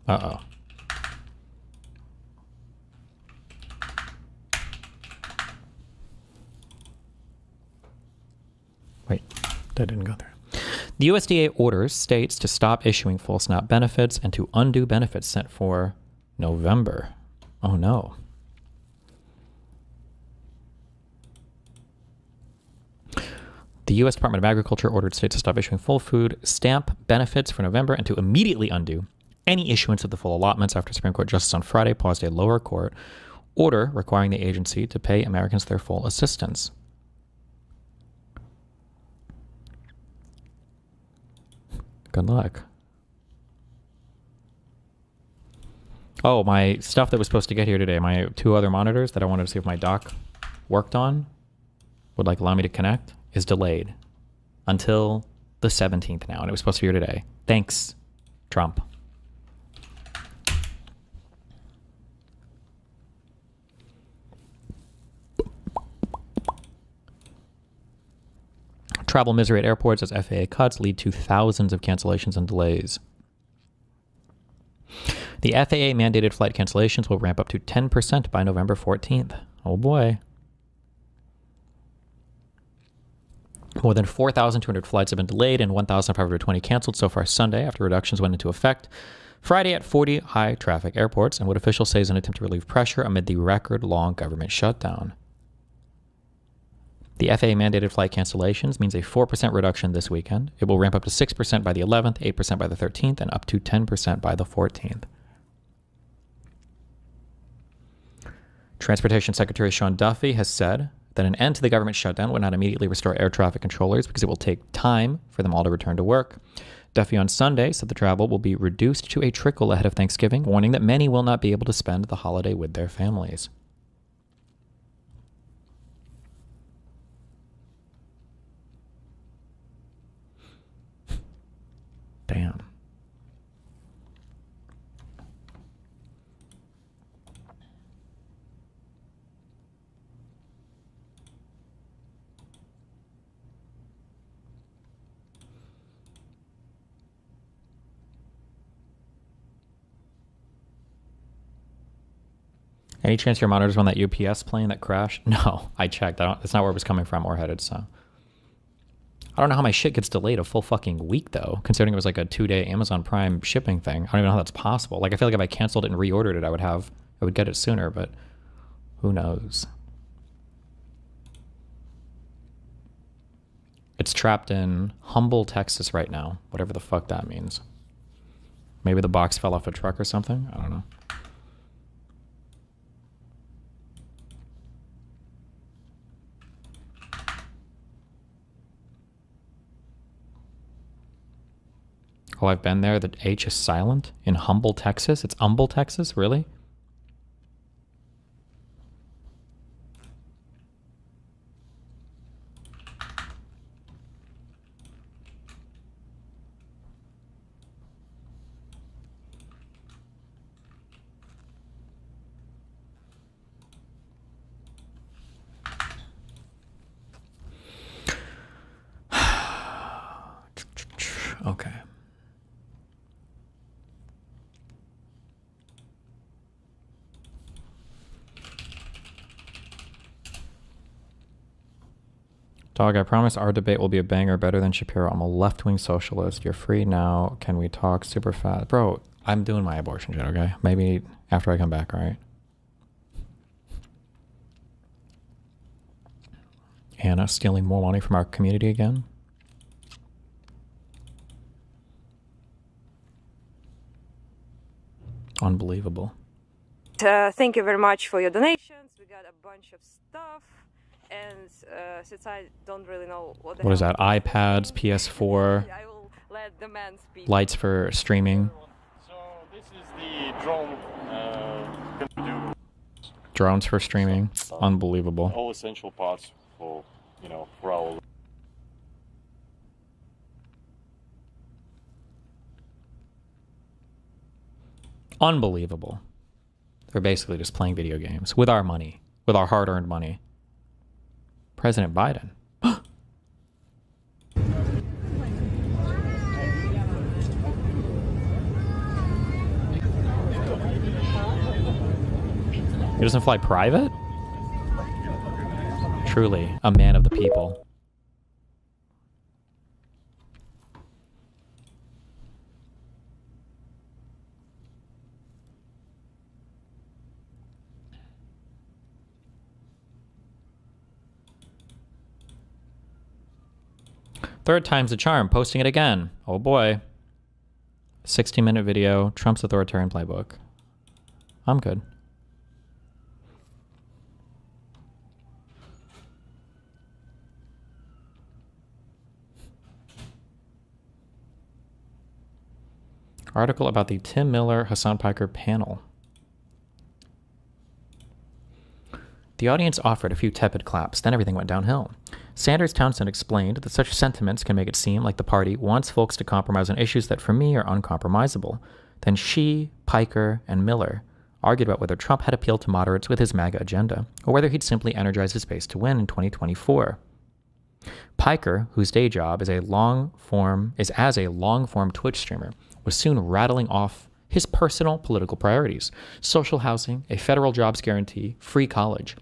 Speaker 1: Uh-oh. Wait, that didn't go through. The USDA orders states to stop issuing full SNAP benefits and to undo benefits sent for November. Oh no. The U.S. Department of Agriculture ordered states to stop issuing full food stamp benefits for November and to immediately undo any issuance of the full allotments after Supreme Court Justice on Friday paused a lower court order requiring the agency to pay Americans their full assistance. Good luck. Oh, my stuff that was supposed to get here today, my 2 other monitors that I wanted to see if my dock worked on, would like allow me to connect, is delayed until the 17th now, and it was supposed to be here today. Thanks, Trump. Travel misery at airports as FAA cuts lead to thousands of cancellations and delays. The FAA mandated flight cancellations will ramp up to 10% by November 14th. Oh boy. More than 4,200 flights have been delayed and 1,520 canceled so far Sunday after reductions went into effect Friday at 40 high-traffic airports and what officials say is an attempt to relieve pressure amid the record-long government shutdown. The FAA mandated flight cancellations means a 4% reduction this weekend. It will ramp up to 6% by the 11th, 8% by the 13th, and up to 10% by the 14th. Transportation Secretary Sean Duffy has said that an end to the government shutdown would not immediately restore air traffic controllers because it will take time for them all to return to work. Duffy on Sunday said the travel will be reduced to a trickle ahead of Thanksgiving, warning that many will not be able to spend the holiday with their families. Damn. Any chance your monitor's on that UPS plane that crashed? No, I checked. That's not where it was coming from or headed, so. I don't know how my shit gets delayed a full fucking week, though, considering it was like a 2-day Amazon Prime shipping thing. I don't even know how that's possible. Like, I feel like if I canceled it and reordered it, I would get it sooner, but who knows? It's trapped in Humble, Texas right now, whatever the fuck that means. Maybe the box fell off a truck or something? I don't know. Oh, I've been there. The H is silent in Humble, Texas. It's Humble, Texas? Really? Okay. Dog, I promise our debate will be a banger, better than Shapiro. I'm a left-wing socialist. You're free now. Can we talk super fast? Bro, I'm doing my abortion shit, okay? Maybe after I come back, all right? Anna stealing more money from our community again? Unbelievable.
Speaker 20: Thank you very much for your donations. We got a bunch of stuff. And since I don't really know what
Speaker 1: is that? iPads, PS4,
Speaker 20: I will let the man speak.
Speaker 1: Lights for streaming.
Speaker 21: So this is the drone.
Speaker 1: Drones for streaming. Unbelievable.
Speaker 21: All essential parts for, for our.
Speaker 1: Unbelievable. They're basically just playing video games with our money, with our hard-earned money. President Biden. He doesn't fly private? Truly, a man of the people. Third time's the charm, posting it again. Oh boy. 60-minute video, Trump's authoritarian playbook. I'm good. Article about the Tim Miller Hassan Piker panel. The audience offered a few tepid claps, then everything went downhill. Sanders Townsend explained that such sentiments can make it seem like the party wants folks to compromise on issues that for me are uncompromisable. Then she, Piker, and Miller argued about whether Trump had appealed to moderates with his MAGA agenda, or whether he'd simply energized his base to win in 2024. Piker, whose day job is as a long-form Twitch streamer, was soon rattling off his personal political priorities: social housing, a federal jobs guarantee, free college.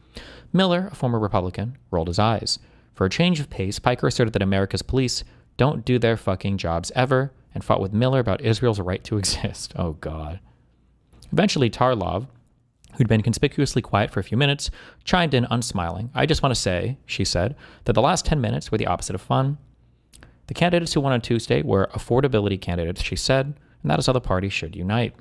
Speaker 1: Miller, a former Republican, rolled his eyes. For a change of pace, Piker asserted that America's police don't do their fucking jobs ever, and fought with Miller about Israel's right to exist. Oh, God. Eventually, Tarlov, who'd been conspicuously quiet for a few minutes, chimed in unsmiling. I just want to say, she said, that the last 10 minutes were the opposite of fun. The candidates who won on Tuesday were affordability candidates, she said, and that is how the party should unite.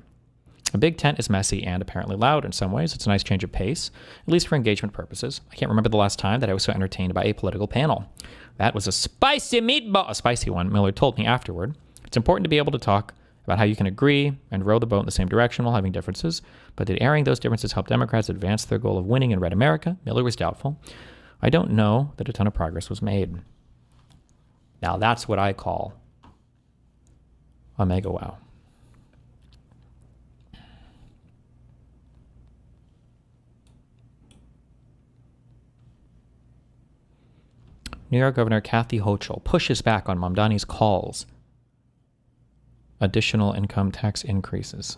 Speaker 1: A big tent is messy and apparently loud in some ways. It's a nice change of pace, at least for engagement purposes. I can't remember the last time that I was so entertained by a political panel. That was a spicy meatball, a spicy one, Miller told me afterward. It's important to be able to talk about how you can agree and row the boat in the same direction while having differences, but did airing those differences help Democrats advance their goal of winning in red America? Miller was doubtful. I don't know that a ton of progress was made. Now that's what I call a mega wow. New York Governor Kathy Hochul pushes back on Mamdani's calls. Additional income tax increases.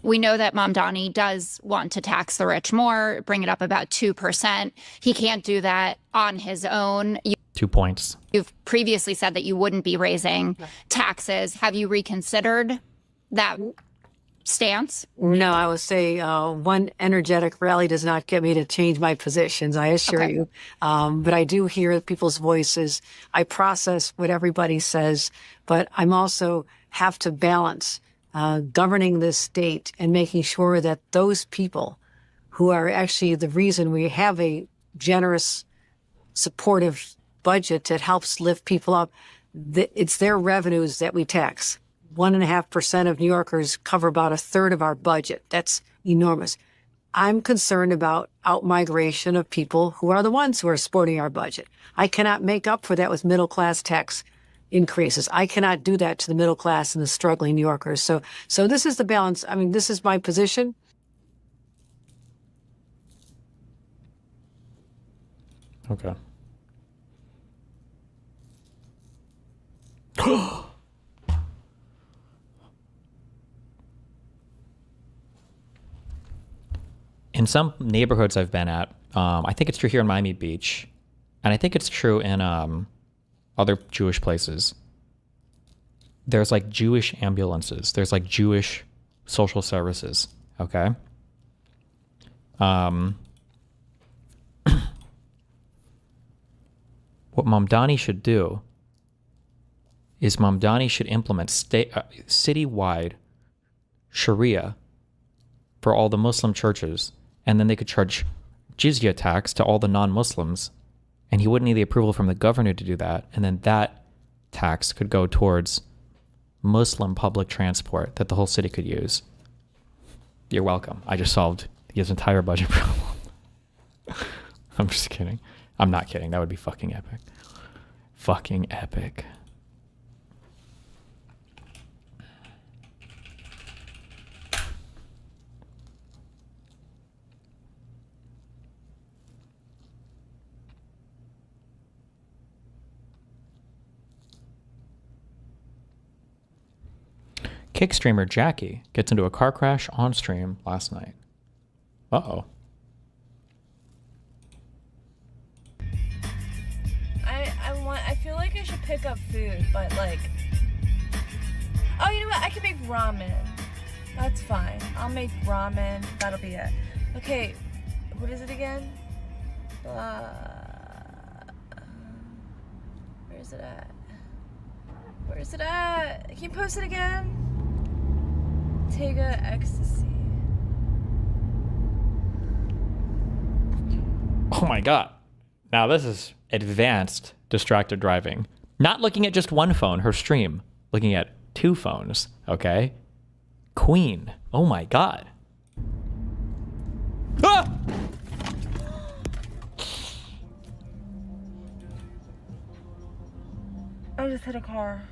Speaker 3: We know that Mamdani does want to tax the rich more, bring it up about 2%. He can't do that on his own.
Speaker 1: 2 points.
Speaker 3: You've previously said that you wouldn't be raising taxes. Have you reconsidered that stance?
Speaker 22: No, I would say one energetic rally does not get me to change my positions, I assure you. But I do hear people's voices. I process what everybody says, but I'm also have to balance governing this state and making sure that those people who are actually the reason we have a generous, supportive budget that helps lift people up, it's their revenues that we tax. 1.5% of New Yorkers cover about a third of our budget. That's enormous. I'm concerned about out-migration of people who are the ones who are supporting our budget. I cannot make up for that with middle-class tax increases. I cannot do that to the middle class and the struggling New Yorkers. So this is the balance. I mean, this is my position.
Speaker 1: Okay. In some neighborhoods I've been at, I think it's true here in Miami Beach, and I think it's true in other Jewish places. There's like Jewish ambulances. There's like Jewish social services. Okay. What Mamdani should do is Mamdani should implement citywide Sharia for all the Muslim churches, and then they could charge jizya tax to all the non-Muslims, and he wouldn't need the approval from the governor to do that, and then that tax could go towards Muslim public transport that the whole city could use. You're welcome. I just solved his entire budget problem. I'm just kidding. I'm not kidding. That would be fucking epic. Fucking epic. Kick streamer Jackie gets into a car crash on stream last night. Uh-oh.
Speaker 2: I feel like I should pick up food, but like, oh, you know what? I can make ramen. That's fine. I'll make ramen. That'll be it. Okay, what is it again? Where is it at? Where is it at? Can you post it again? Tega ecstasy.
Speaker 1: Oh my god. Now this is advanced distracted driving. Not looking at just one phone, her stream. Looking at 2 phones, okay? Queen. Oh my god. Ah!
Speaker 2: I just hit a car.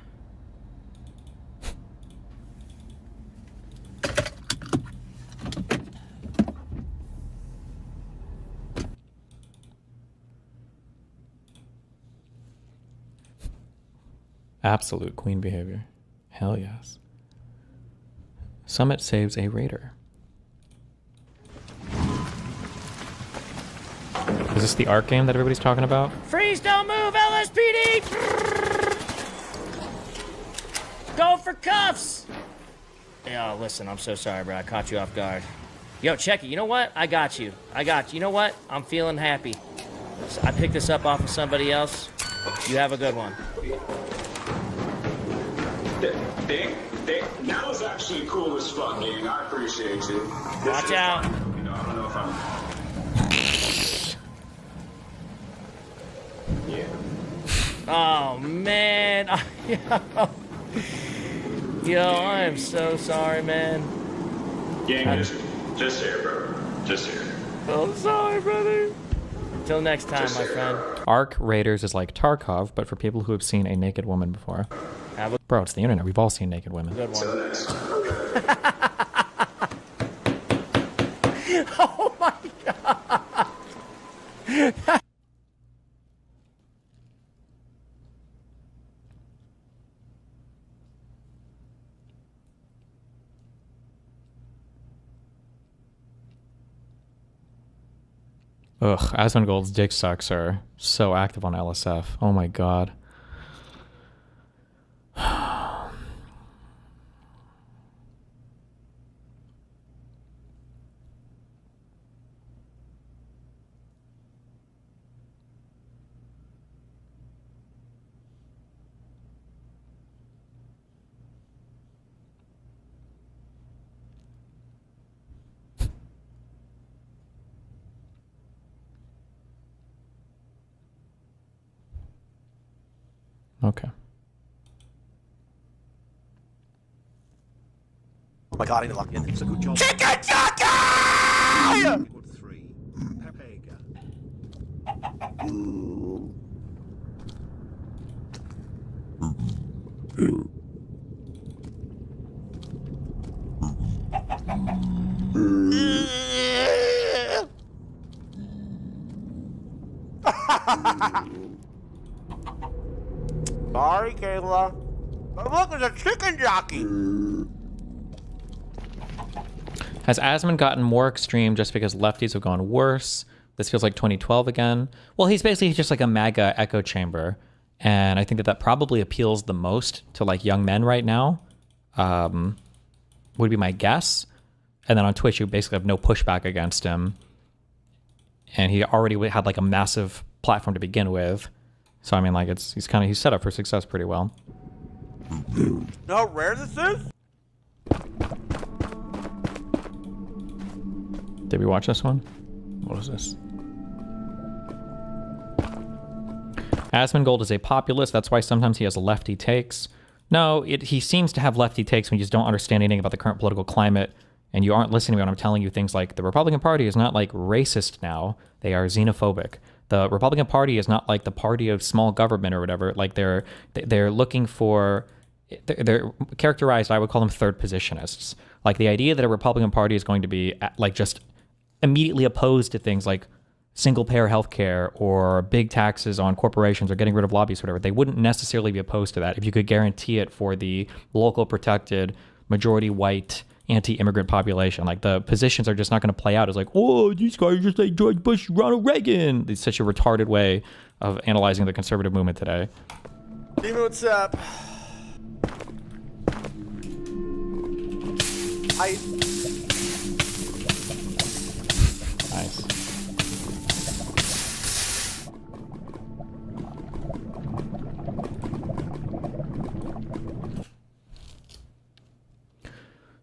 Speaker 1: Absolute queen behavior. Hell yes. Summit saves a raider. Is this the ARC game that everybody's talking about?
Speaker 7: Freeze, don't move, LSPD! Go for cuffs! Yo, listen, I'm so sorry, bro. I caught you off guard. Yo, check it. You know what? I got you. You know what? I'm feeling happy. I picked this up off of somebody else. You have a good one.
Speaker 23: That was actually cool as fuck, gang. I appreciate you.
Speaker 7: Watch out.
Speaker 23: I don't know if I'm... Yeah.
Speaker 7: Oh, man. Yo, I am so sorry, man.
Speaker 23: Gang, just here, bro. Just here.
Speaker 7: I'm sorry, brother. Until next time, my friend.
Speaker 1: ARC Raiders is like Tarkov, but for people who have seen a naked woman before. Bro, it's the internet. We've all seen naked women.
Speaker 7: Good one. Oh my god.
Speaker 1: Ugh, Asmongold's dick sucks are so active on LSF. Oh my god. Okay.
Speaker 11: Oh my god, I need to lock in. It's a good job.
Speaker 7: Chicken jockey!
Speaker 24: Sorry, Kayla. But look, it's a chicken jockey.
Speaker 1: Has Asmon gotten more extreme just because lefties have gone worse? This feels like 2012 again. Well, he's basically just like a MAGA echo chamber. And I think that probably appeals the most to like young men right now, would be my guess. And then on Twitch, you basically have no pushback against him. And he already had like a massive platform to begin with. So I mean, like he's set up for success pretty well.
Speaker 24: You know how rare this is?
Speaker 1: Did we watch this one? What is this? Asmongold is a populist. That's why sometimes he has lefty takes. No, he seems to have lefty takes when you just don't understand anything about the current political climate and you aren't listening when I'm telling you things like the Republican Party is not like racist now. They are xenophobic. The Republican Party is not like the party of small government or whatever. Like they're looking for, they're characterized, I would call them third positionists. Like the idea that a Republican Party is going to be like just immediately opposed to things like single payer healthcare or big taxes on corporations or getting rid of lobbies or whatever. They wouldn't necessarily be opposed to that if you could guarantee it for the local protected majority white anti-immigrant population. Like the positions are just not going to play out as like, oh, these guys are just like George Bush, Ronald Reagan. It's such a retarded way of analyzing the conservative movement today.
Speaker 24: Give me what's up.
Speaker 1: Nice.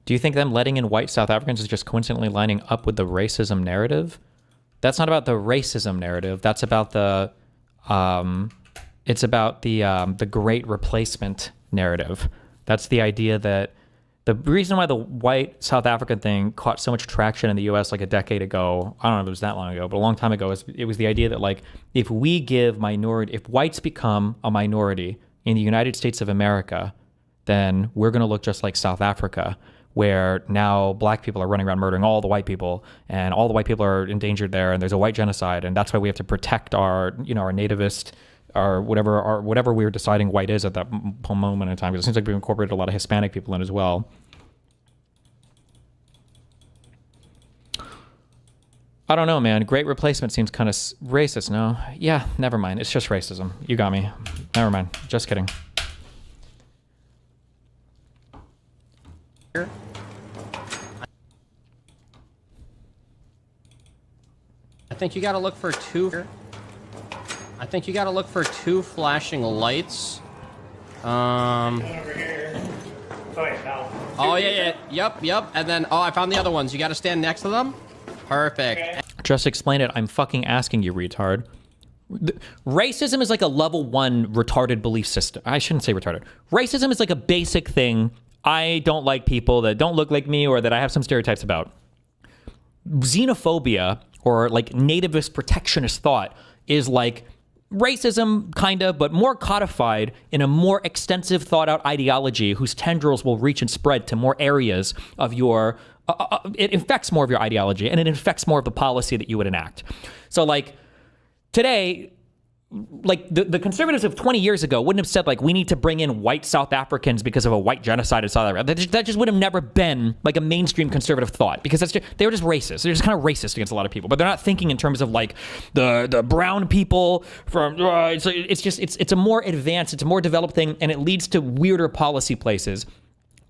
Speaker 1: Do you think them letting in white South Africans is just coincidentally lining up with the racism narrative? That's not about the racism narrative. That's about the, it's about the Great Replacement narrative. That's the idea that the reason why the white South African thing caught so much traction in the U.S. like a decade ago, I don't know if it was that long ago, but a long time ago, it was the idea that like if whites become a minority in the United States of America, then we're going to look just like South Africa, where now black people are running around murdering all the white people, and all the white people are endangered there, and there's a white genocide, and that's why we have to protect our, you know, our nativist, our whatever we were deciding white is at that moment in time. Because it seems like we've incorporated a lot of Hispanic people in as well. I don't know, man. Great Replacement seems kind of racist, no? Yeah, never mind. It's just racism. You got me. Never mind. Just kidding.
Speaker 4: I think you got to look for two. I think you got to look for two flashing lights. Oh yeah. Yep. And then I found the other ones. You got to stand next to them. Perfect. Okay.
Speaker 1: Just explain it. I'm fucking asking you, retard. Racism is like a level 1 retarded belief system. I shouldn't say retarded. Racism is like a basic thing. I don't like people that don't look like me or that I have some stereotypes about. Xenophobia or like nativist protectionist thought is like racism, kind of, but more codified in a more extensive thought out ideology whose tendrils will reach and spread to more areas of your, it infects more of your ideology and it infects more of the policy that you would enact. So like today, like the conservatives of 20 years ago wouldn't have said like we need to bring in white South Africans because of a white genocide in South Africa. That just would have never been like a mainstream conservative thought because they were just racist. They're just kind of racist against a lot of people, but they're not thinking in terms of like the brown people from. It's a more advanced, it's a more developed thing, and it leads to weirder policy places.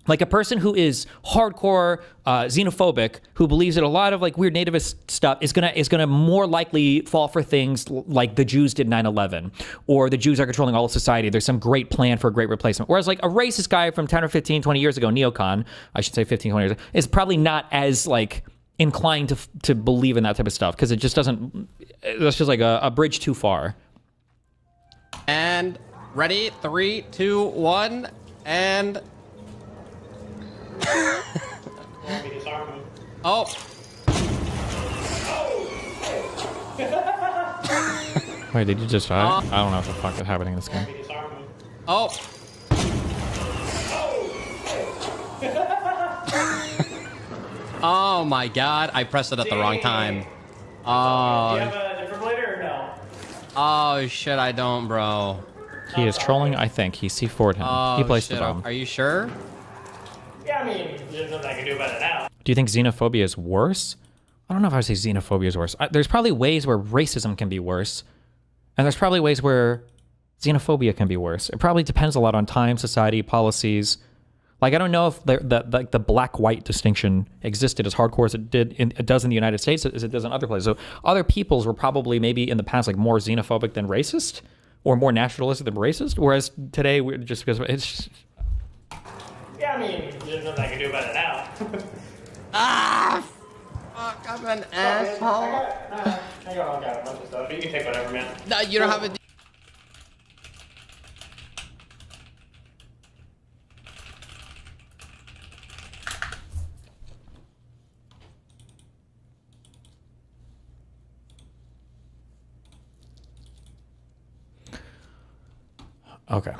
Speaker 1: Like a person who is hardcore xenophobic, who believes that a lot of like weird nativist stuff is gonna more likely fall for things like the Jews did 9/11, or the Jews are controlling all of society. There's some great plan for a great replacement. Whereas like a racist guy from 10 or 15, 20 years ago, neocon, I should say 15, 20 years ago, is probably not as like inclined to believe in that type of stuff because it just doesn't. That's just like a bridge too far.
Speaker 4: And ready, 3, 2, 1, and. Oh.
Speaker 1: Wait, did you just die? I don't know what the fuck is happening in this game.
Speaker 4: Oh. Oh my god, I pressed it at the wrong time. Oh.
Speaker 8: Do you have a defibrillator or no?
Speaker 4: Oh shit, I don't, bro.
Speaker 1: He is trolling, I think. He C4'd him.
Speaker 4: Oh,
Speaker 1: he placed
Speaker 4: shit.
Speaker 1: the bomb.
Speaker 4: Are you sure?
Speaker 8: Yeah, I mean, there's nothing I can do about it now.
Speaker 1: Do you think xenophobia is worse? I don't know if I would say xenophobia is worse. There's probably ways where racism can be worse. And there's probably ways where xenophobia can be worse. It probably depends a lot on time, society, policies. Like, I don't know if the black-white distinction existed as hardcore as it does in the United States as it does in other places. So other peoples were probably maybe in the past like more xenophobic than racist or more nationalistic than racist. Whereas today, we're just because it's just...
Speaker 8: Yeah, I mean, there's nothing I can do about it now.
Speaker 4: Fuck, I'm an asshole.
Speaker 8: I got a bunch of stuff. You can take whatever, man.
Speaker 4: No, you don't have a...
Speaker 1: Okay.